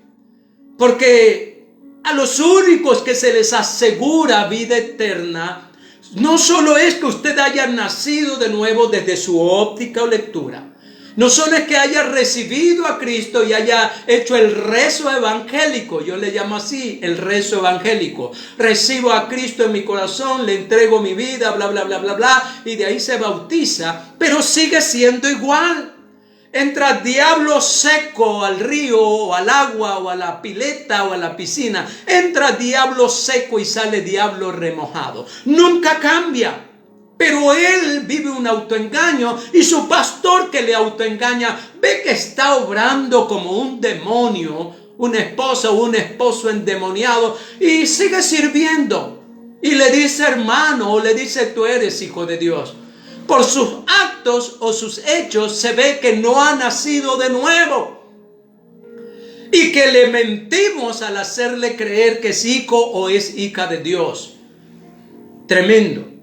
Porque a los únicos que se les asegura vida eterna, no solo es que usted haya nacido de nuevo desde su óptica o lectura. No solo es que haya recibido a Cristo y haya hecho el rezo evangélico, yo le llamo así, el rezo evangélico. Recibo a Cristo en mi corazón, le entrego mi vida, bla, bla, bla, bla, bla, y de ahí se bautiza, pero sigue siendo igual. Entra diablo seco al río, o al agua, o a la pileta, o a la piscina. Entra diablo seco y sale diablo remojado. Nunca cambia. Pero él vive un autoengaño y su pastor que le autoengaña ve que está obrando como un demonio, una esposa o un esposo endemoniado, y sigue sirviendo. Y le dice hermano o le dice tú eres hijo de Dios. Por sus actos o sus hechos se ve que no ha nacido de nuevo. Y que le mentimos al hacerle creer que es hijo o es hija de Dios. Tremendo.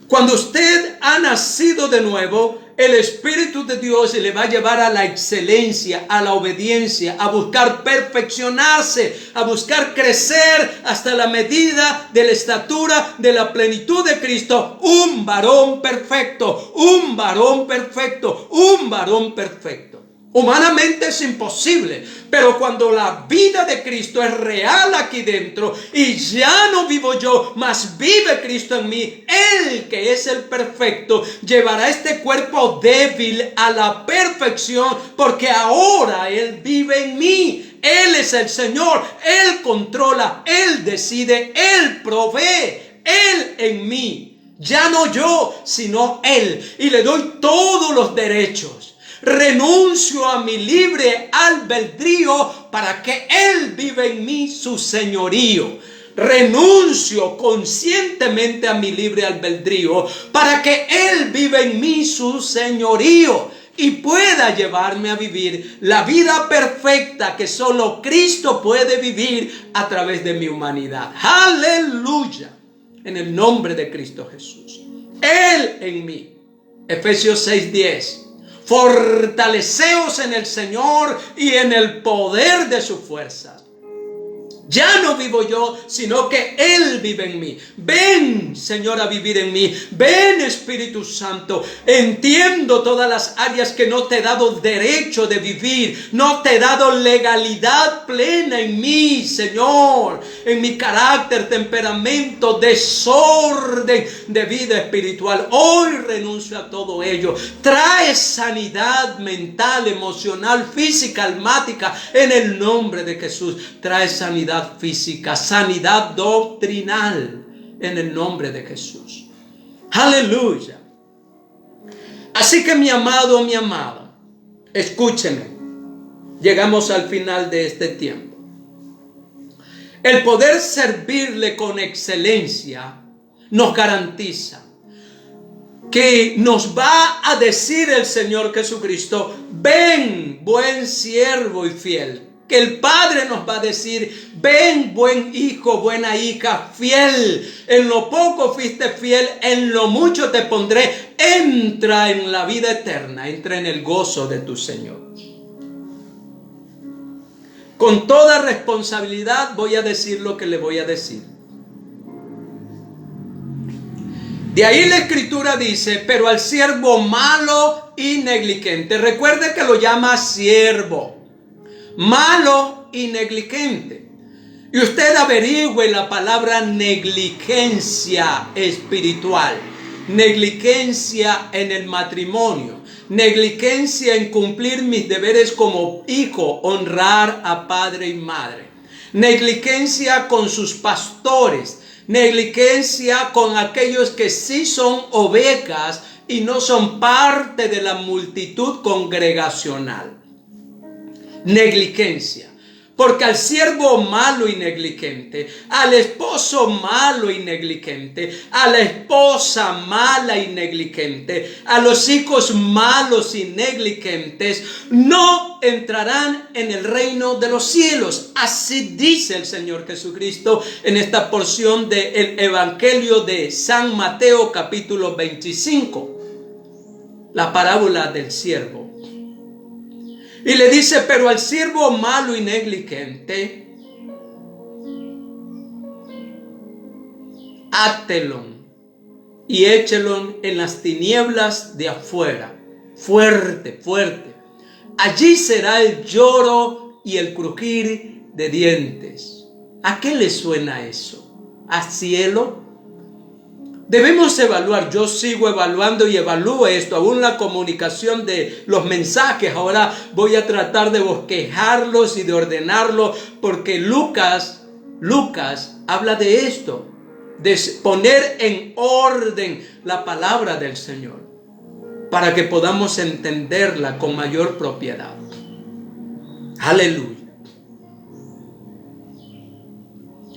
Cuando usted ha nacido de nuevo, el Espíritu de Dios le va a llevar a la excelencia, a la obediencia, a buscar perfeccionarse, a buscar crecer hasta la medida de la estatura de la plenitud de Cristo. Un varón perfecto, un varón perfecto, un varón perfecto. Humanamente es imposible, pero cuando la vida de Cristo es real aquí dentro y ya no vivo yo, mas vive Cristo en mí, Él que es el perfecto, llevará este cuerpo débil a la perfección porque ahora Él vive en mí. Él es el Señor, Él controla, Él decide, Él provee, Él en mí. Ya no yo, sino Él, y le doy todos los derechos. Renuncio a mi libre albedrío para que Él viva en mí su señorío. Renuncio conscientemente a mi libre albedrío para que Él viva en mí su señorío y pueda llevarme a vivir la vida perfecta que solo Cristo puede vivir a través de mi humanidad. Aleluya. En el nombre de Cristo Jesús. Él en mí. Efesios 6:10. Fortaleceos en el Señor y en el poder de sus fuerzas. Ya no vivo yo, sino que Él vive en mí. Ven, Señor, a vivir en mí. Ven, Espíritu Santo. Entiendo todas las áreas que no te he dado derecho de vivir. No te he dado legalidad plena en mí, Señor. En mi carácter, temperamento, desorden de vida espiritual. Hoy renuncio a todo ello. Trae sanidad mental, emocional, física, almática. En el nombre de Jesús. Trae sanidad física, sanidad doctrinal en el nombre de Jesús. Aleluya. Así que mi amado, mi amada, escúcheme. Llegamos al final de este tiempo. El poder servirle con excelencia nos garantiza que nos va a decir el Señor Jesucristo: ven, buen siervo y fiel. Que el Padre nos va a decir: ven, buen hijo, buena hija, fiel. En lo poco fuiste fiel, en lo mucho te pondré. Entra en la vida eterna, entra en el gozo de tu Señor. Con toda responsabilidad voy a decir lo que le voy a decir. De ahí la Escritura dice: pero al siervo malo y negligente. Recuerde que lo llama siervo. Malo y negligente. Y usted averigüe la palabra negligencia espiritual. Negligencia en el matrimonio. Negligencia en cumplir mis deberes como hijo, honrar a padre y madre. Negligencia con sus pastores. Negligencia con aquellos que sí son ovejas y no son parte de la multitud congregacional. Negligencia. Porque al siervo malo y negligente, al esposo malo y negligente, a la esposa mala y negligente, a los hijos malos y negligentes, no entrarán en el reino de los cielos. Así dice el Señor Jesucristo en esta porción del Evangelio de San Mateo, capítulo 25. La parábola del siervo. Y le dice: pero al siervo malo y negligente, átelo y échelo en las tinieblas de afuera. Fuerte, fuerte. Allí será el lloro y el crujir de dientes. ¿A qué le suena eso? ¿A cielo? Debemos evaluar. Yo sigo evaluando y evalúo esto, aún la comunicación de los mensajes. Ahora voy a tratar de bosquejarlos y de ordenarlos, porque Lucas habla de esto, de poner en orden la palabra del Señor, para que podamos entenderla con mayor propiedad. Aleluya.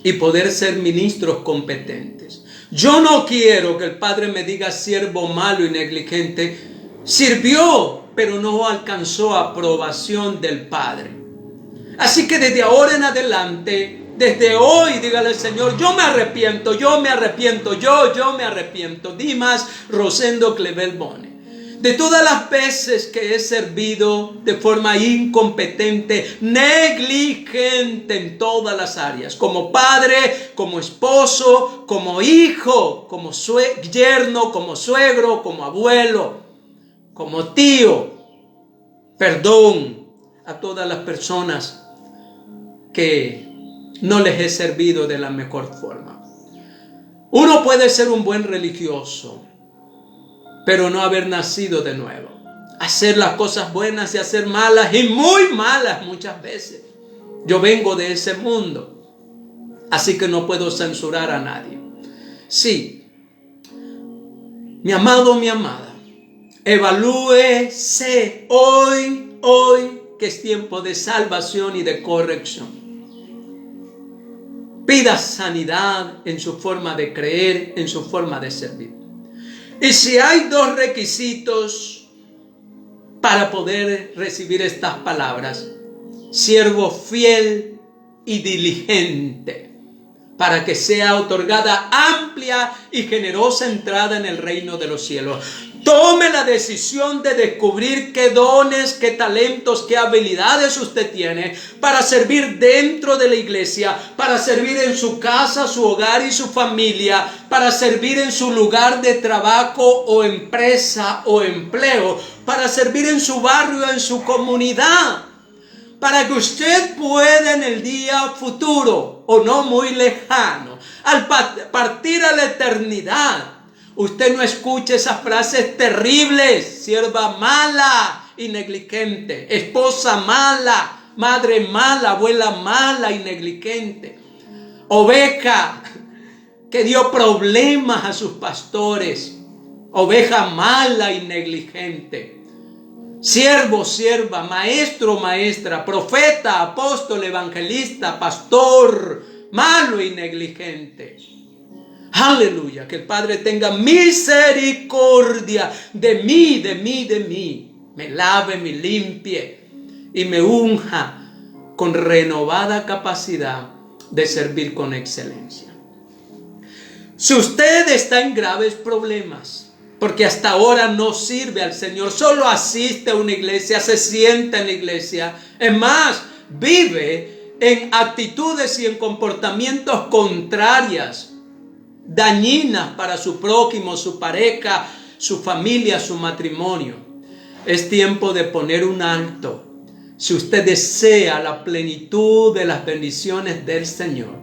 Y poder ser ministros competentes. Yo no quiero que el Padre me diga: siervo malo y negligente, sirvió, pero no alcanzó aprobación del Padre. Así que desde ahora en adelante, desde hoy, dígale al Señor: yo me arrepiento. Dimas Rosendo Clevel Bone. De todas las veces que he servido de forma incompetente, negligente en todas las áreas, como padre, como esposo, como hijo, como yerno, como suegro, como abuelo, como tío. Perdón a todas las personas que no les he servido de la mejor forma. Uno puede ser un buen religioso, pero no haber nacido de nuevo. Hacer las cosas buenas y hacer malas, y muy malas muchas veces. Yo vengo de ese mundo, así que no puedo censurar a nadie. Sí, mi amado, mi amada, evalúese hoy que es tiempo de salvación y de corrección. Pida sanidad en su forma de creer, en su forma de servir. Y si hay dos requisitos para poder recibir estas palabras: siervo fiel y diligente, para que sea otorgada amplia y generosa entrada en el reino de los cielos. Tome la decisión de descubrir qué dones, qué talentos, qué habilidades usted tiene para servir dentro de la iglesia, para servir en su casa, su hogar y su familia, para servir en su lugar de trabajo o empresa o empleo, para servir en su barrio, en su comunidad, para que usted pueda en el día futuro o no muy lejano, al partir a la eternidad, usted no escuche esas frases terribles: sierva mala y negligente, esposa mala, madre mala, abuela mala y negligente, oveja que dio problemas a sus pastores, oveja mala y negligente, siervo, sierva, maestro, maestra, profeta, apóstol, evangelista, pastor malo y negligente. Aleluya, que el Padre tenga misericordia de mí, de mí, de mí. Me lave, me limpie y me unja con renovada capacidad de servir con excelencia. Si usted está en graves problemas, porque hasta ahora no sirve al Señor, solo asiste a una iglesia, se sienta en la iglesia, es más, vive en actitudes y en comportamientos contrarias, dañinas para su prójimo, su pareja, su familia, su matrimonio, es tiempo de poner un alto. Si usted desea la plenitud de las bendiciones del Señor,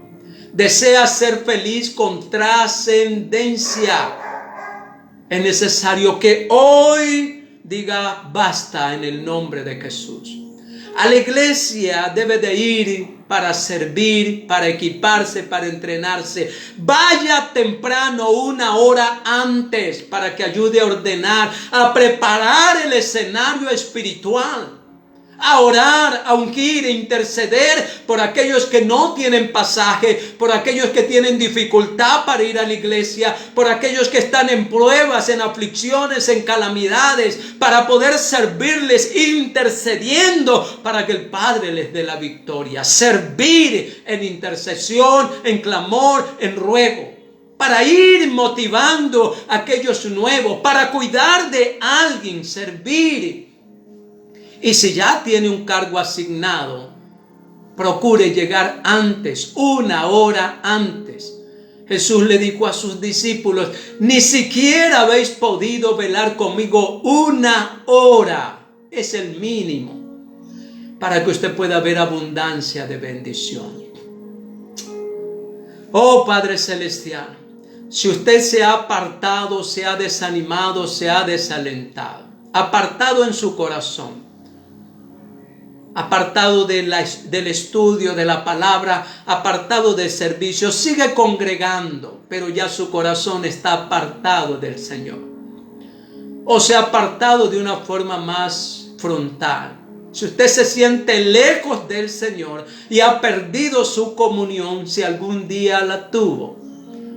desea ser feliz con trascendencia, es necesario que hoy diga basta en el nombre de Jesús. A la iglesia debe de ir para servir, para equiparse, para entrenarse. Vaya temprano, 1 hora antes, para que ayude a ordenar, a preparar el escenario espiritual, a orar, a ungir, a interceder por aquellos que no tienen pasaje, por aquellos que tienen dificultad para ir a la iglesia, por aquellos que están en pruebas, en aflicciones, en calamidades, para poder servirles, intercediendo para que el Padre les dé la victoria. Servir en intercesión, en clamor, en ruego, para ir motivando a aquellos nuevos, para cuidar de alguien, servir. Y si ya tiene un cargo asignado, procure llegar antes, 1 hora antes. Jesús le dijo a sus discípulos: ni siquiera habéis podido velar conmigo 1 hora. Es el mínimo para que usted pueda ver abundancia de bendición. Oh Padre Celestial, si usted se ha apartado, se ha desanimado, se ha desalentado, apartado en su corazón, apartado del estudio de la palabra, apartado del servicio, sigue congregando, pero ya su corazón está apartado del Señor, o se ha apartado de una forma más frontal. Si usted se siente lejos del Señor y ha perdido su comunión, si algún día la tuvo,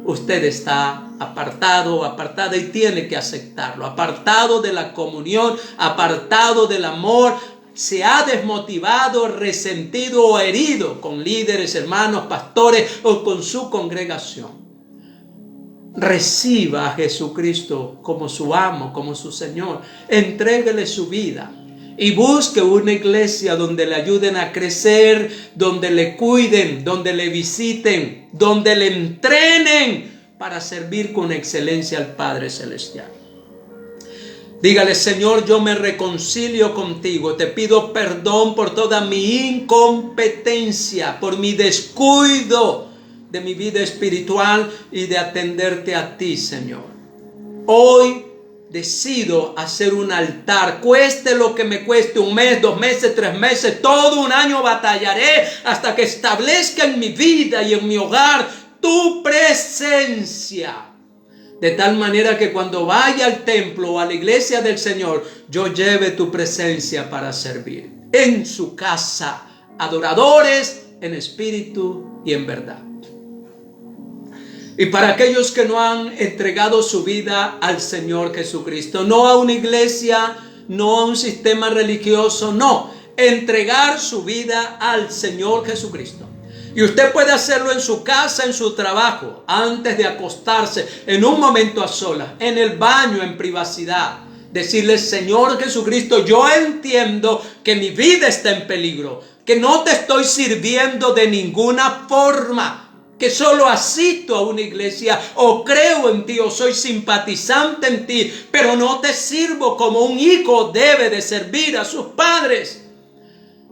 usted está apartado o apartada y tiene que aceptarlo. Apartado de la comunión, apartado del amor, se ha desmotivado, resentido o herido con líderes, hermanos, pastores o con su congregación. Reciba a Jesucristo como su amo, como su Señor. Entréguele su vida y busque una iglesia donde le ayuden a crecer, donde le cuiden, donde le visiten, donde le entrenen para servir con excelencia al Padre Celestial. Dígale: Señor, yo me reconcilio contigo, te pido perdón por toda mi incompetencia, por mi descuido de mi vida espiritual y de atenderte a ti, Señor. Hoy decido hacer un altar, cueste lo que me cueste, 1 mes, 2 meses, 3 meses, todo un año batallaré hasta que establezca en mi vida y en mi hogar tu presencia. De tal manera que cuando vaya al templo o a la iglesia del Señor, yo lleve tu presencia para servir en su casa, adoradores en espíritu y en verdad. Y para aquellos que no han entregado su vida al Señor Jesucristo, no a una iglesia, no a un sistema religioso, no, entregar su vida al Señor Jesucristo. Y usted puede hacerlo en su casa, en su trabajo, antes de acostarse, en un momento a solas, en el baño, en privacidad. Decirle: Señor Jesucristo, yo entiendo que mi vida está en peligro, que no te estoy sirviendo de ninguna forma, que solo asisto a una iglesia o creo en ti o soy simpatizante en ti, pero no te sirvo como un hijo debe de servir a sus padres.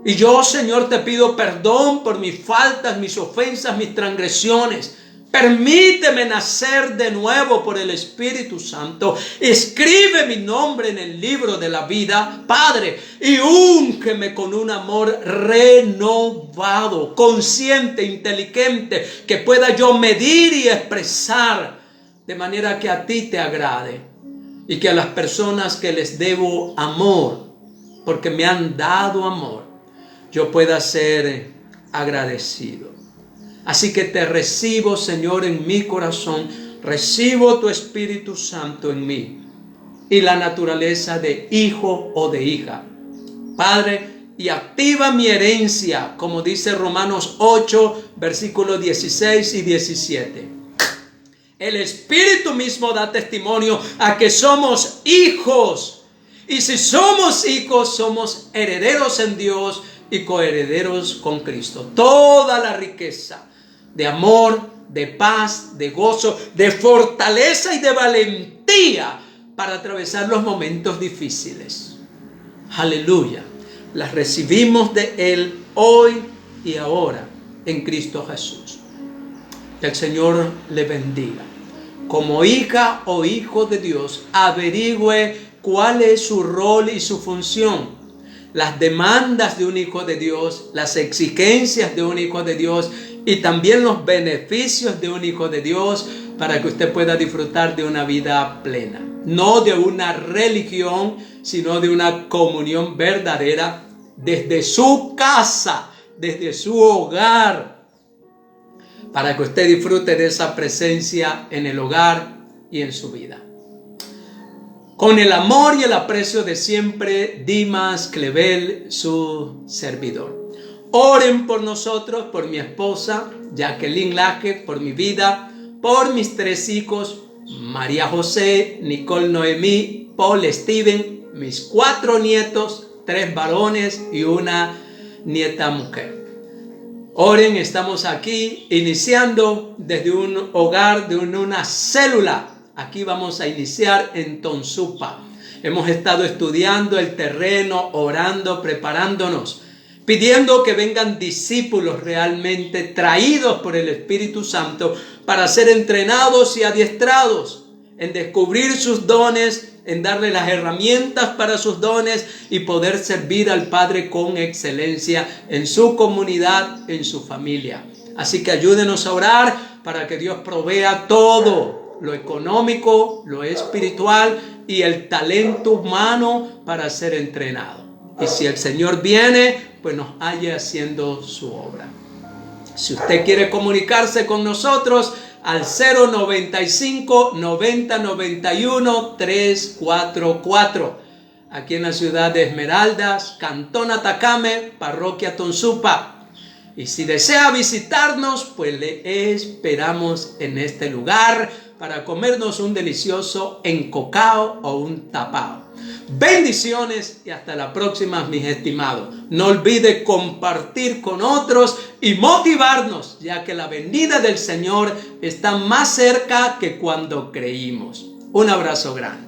Y yo, Señor, te pido perdón por mis faltas, mis ofensas, mis transgresiones. Permíteme nacer de nuevo por el Espíritu Santo. Escribe mi nombre en el libro de la vida, Padre, y úngeme con un amor renovado, consciente, inteligente, que pueda yo medir y expresar de manera que a ti te agrade y que a las personas que les debo amor, porque me han dado amor, yo pueda ser agradecido. Así que te recibo, Señor, en mi corazón. Recibo tu Espíritu Santo en mí y la naturaleza de hijo o de hija. Padre, y activa mi herencia, como dice Romanos 8, versículos 16 y 17. El Espíritu mismo da testimonio a que somos hijos. Y si somos hijos, somos herederos en Dios y coherederos con Cristo. Toda la riqueza de amor, de paz, de gozo, de fortaleza y de valentía para atravesar los momentos difíciles. Aleluya. Las recibimos de Él hoy y ahora en Cristo Jesús. Que el Señor le bendiga. Como hija o hijo de Dios, averigüe cuál es su rol y su función. Las demandas de un hijo de Dios, las exigencias de un hijo de Dios y también los beneficios de un hijo de Dios para que usted pueda disfrutar de una vida plena. No de una religión, sino de una comunión verdadera desde su casa, desde su hogar, para que usted disfrute de esa presencia en el hogar y en su vida. Con el amor y el aprecio de siempre, Dimas Clevel, su servidor. Oren por nosotros, por mi esposa, Jacqueline Laje, por mi vida, por mis 3 hijos, María José, Nicole Noemí, Paul Steven, mis 4 nietos, 3 varones y una nieta mujer. Oren, estamos aquí iniciando desde un hogar, de una célula. Aquí vamos a iniciar en Tonsupa. Hemos estado estudiando el terreno, orando, preparándonos, pidiendo que vengan discípulos realmente traídos por el Espíritu Santo para ser entrenados y adiestrados en descubrir sus dones, en darle las herramientas para sus dones y poder servir al Padre con excelencia en su comunidad, en su familia. Así que ayúdenos a orar para que Dios provea todo, lo económico, lo espiritual y el talento humano para ser entrenado. Y si el Señor viene, pues nos halle haciendo su obra. Si usted quiere comunicarse con nosotros, al 095 90 91 344. Aquí en la ciudad de Esmeraldas, Cantón Atacame, Parroquia Tonsupa. Y si desea visitarnos, pues le esperamos en este lugar para comernos un delicioso encocao o un tapao. Bendiciones y hasta la próxima, mis estimados. No olvide compartir con otros y motivarnos, ya que la venida del Señor está más cerca que cuando creímos. Un abrazo grande.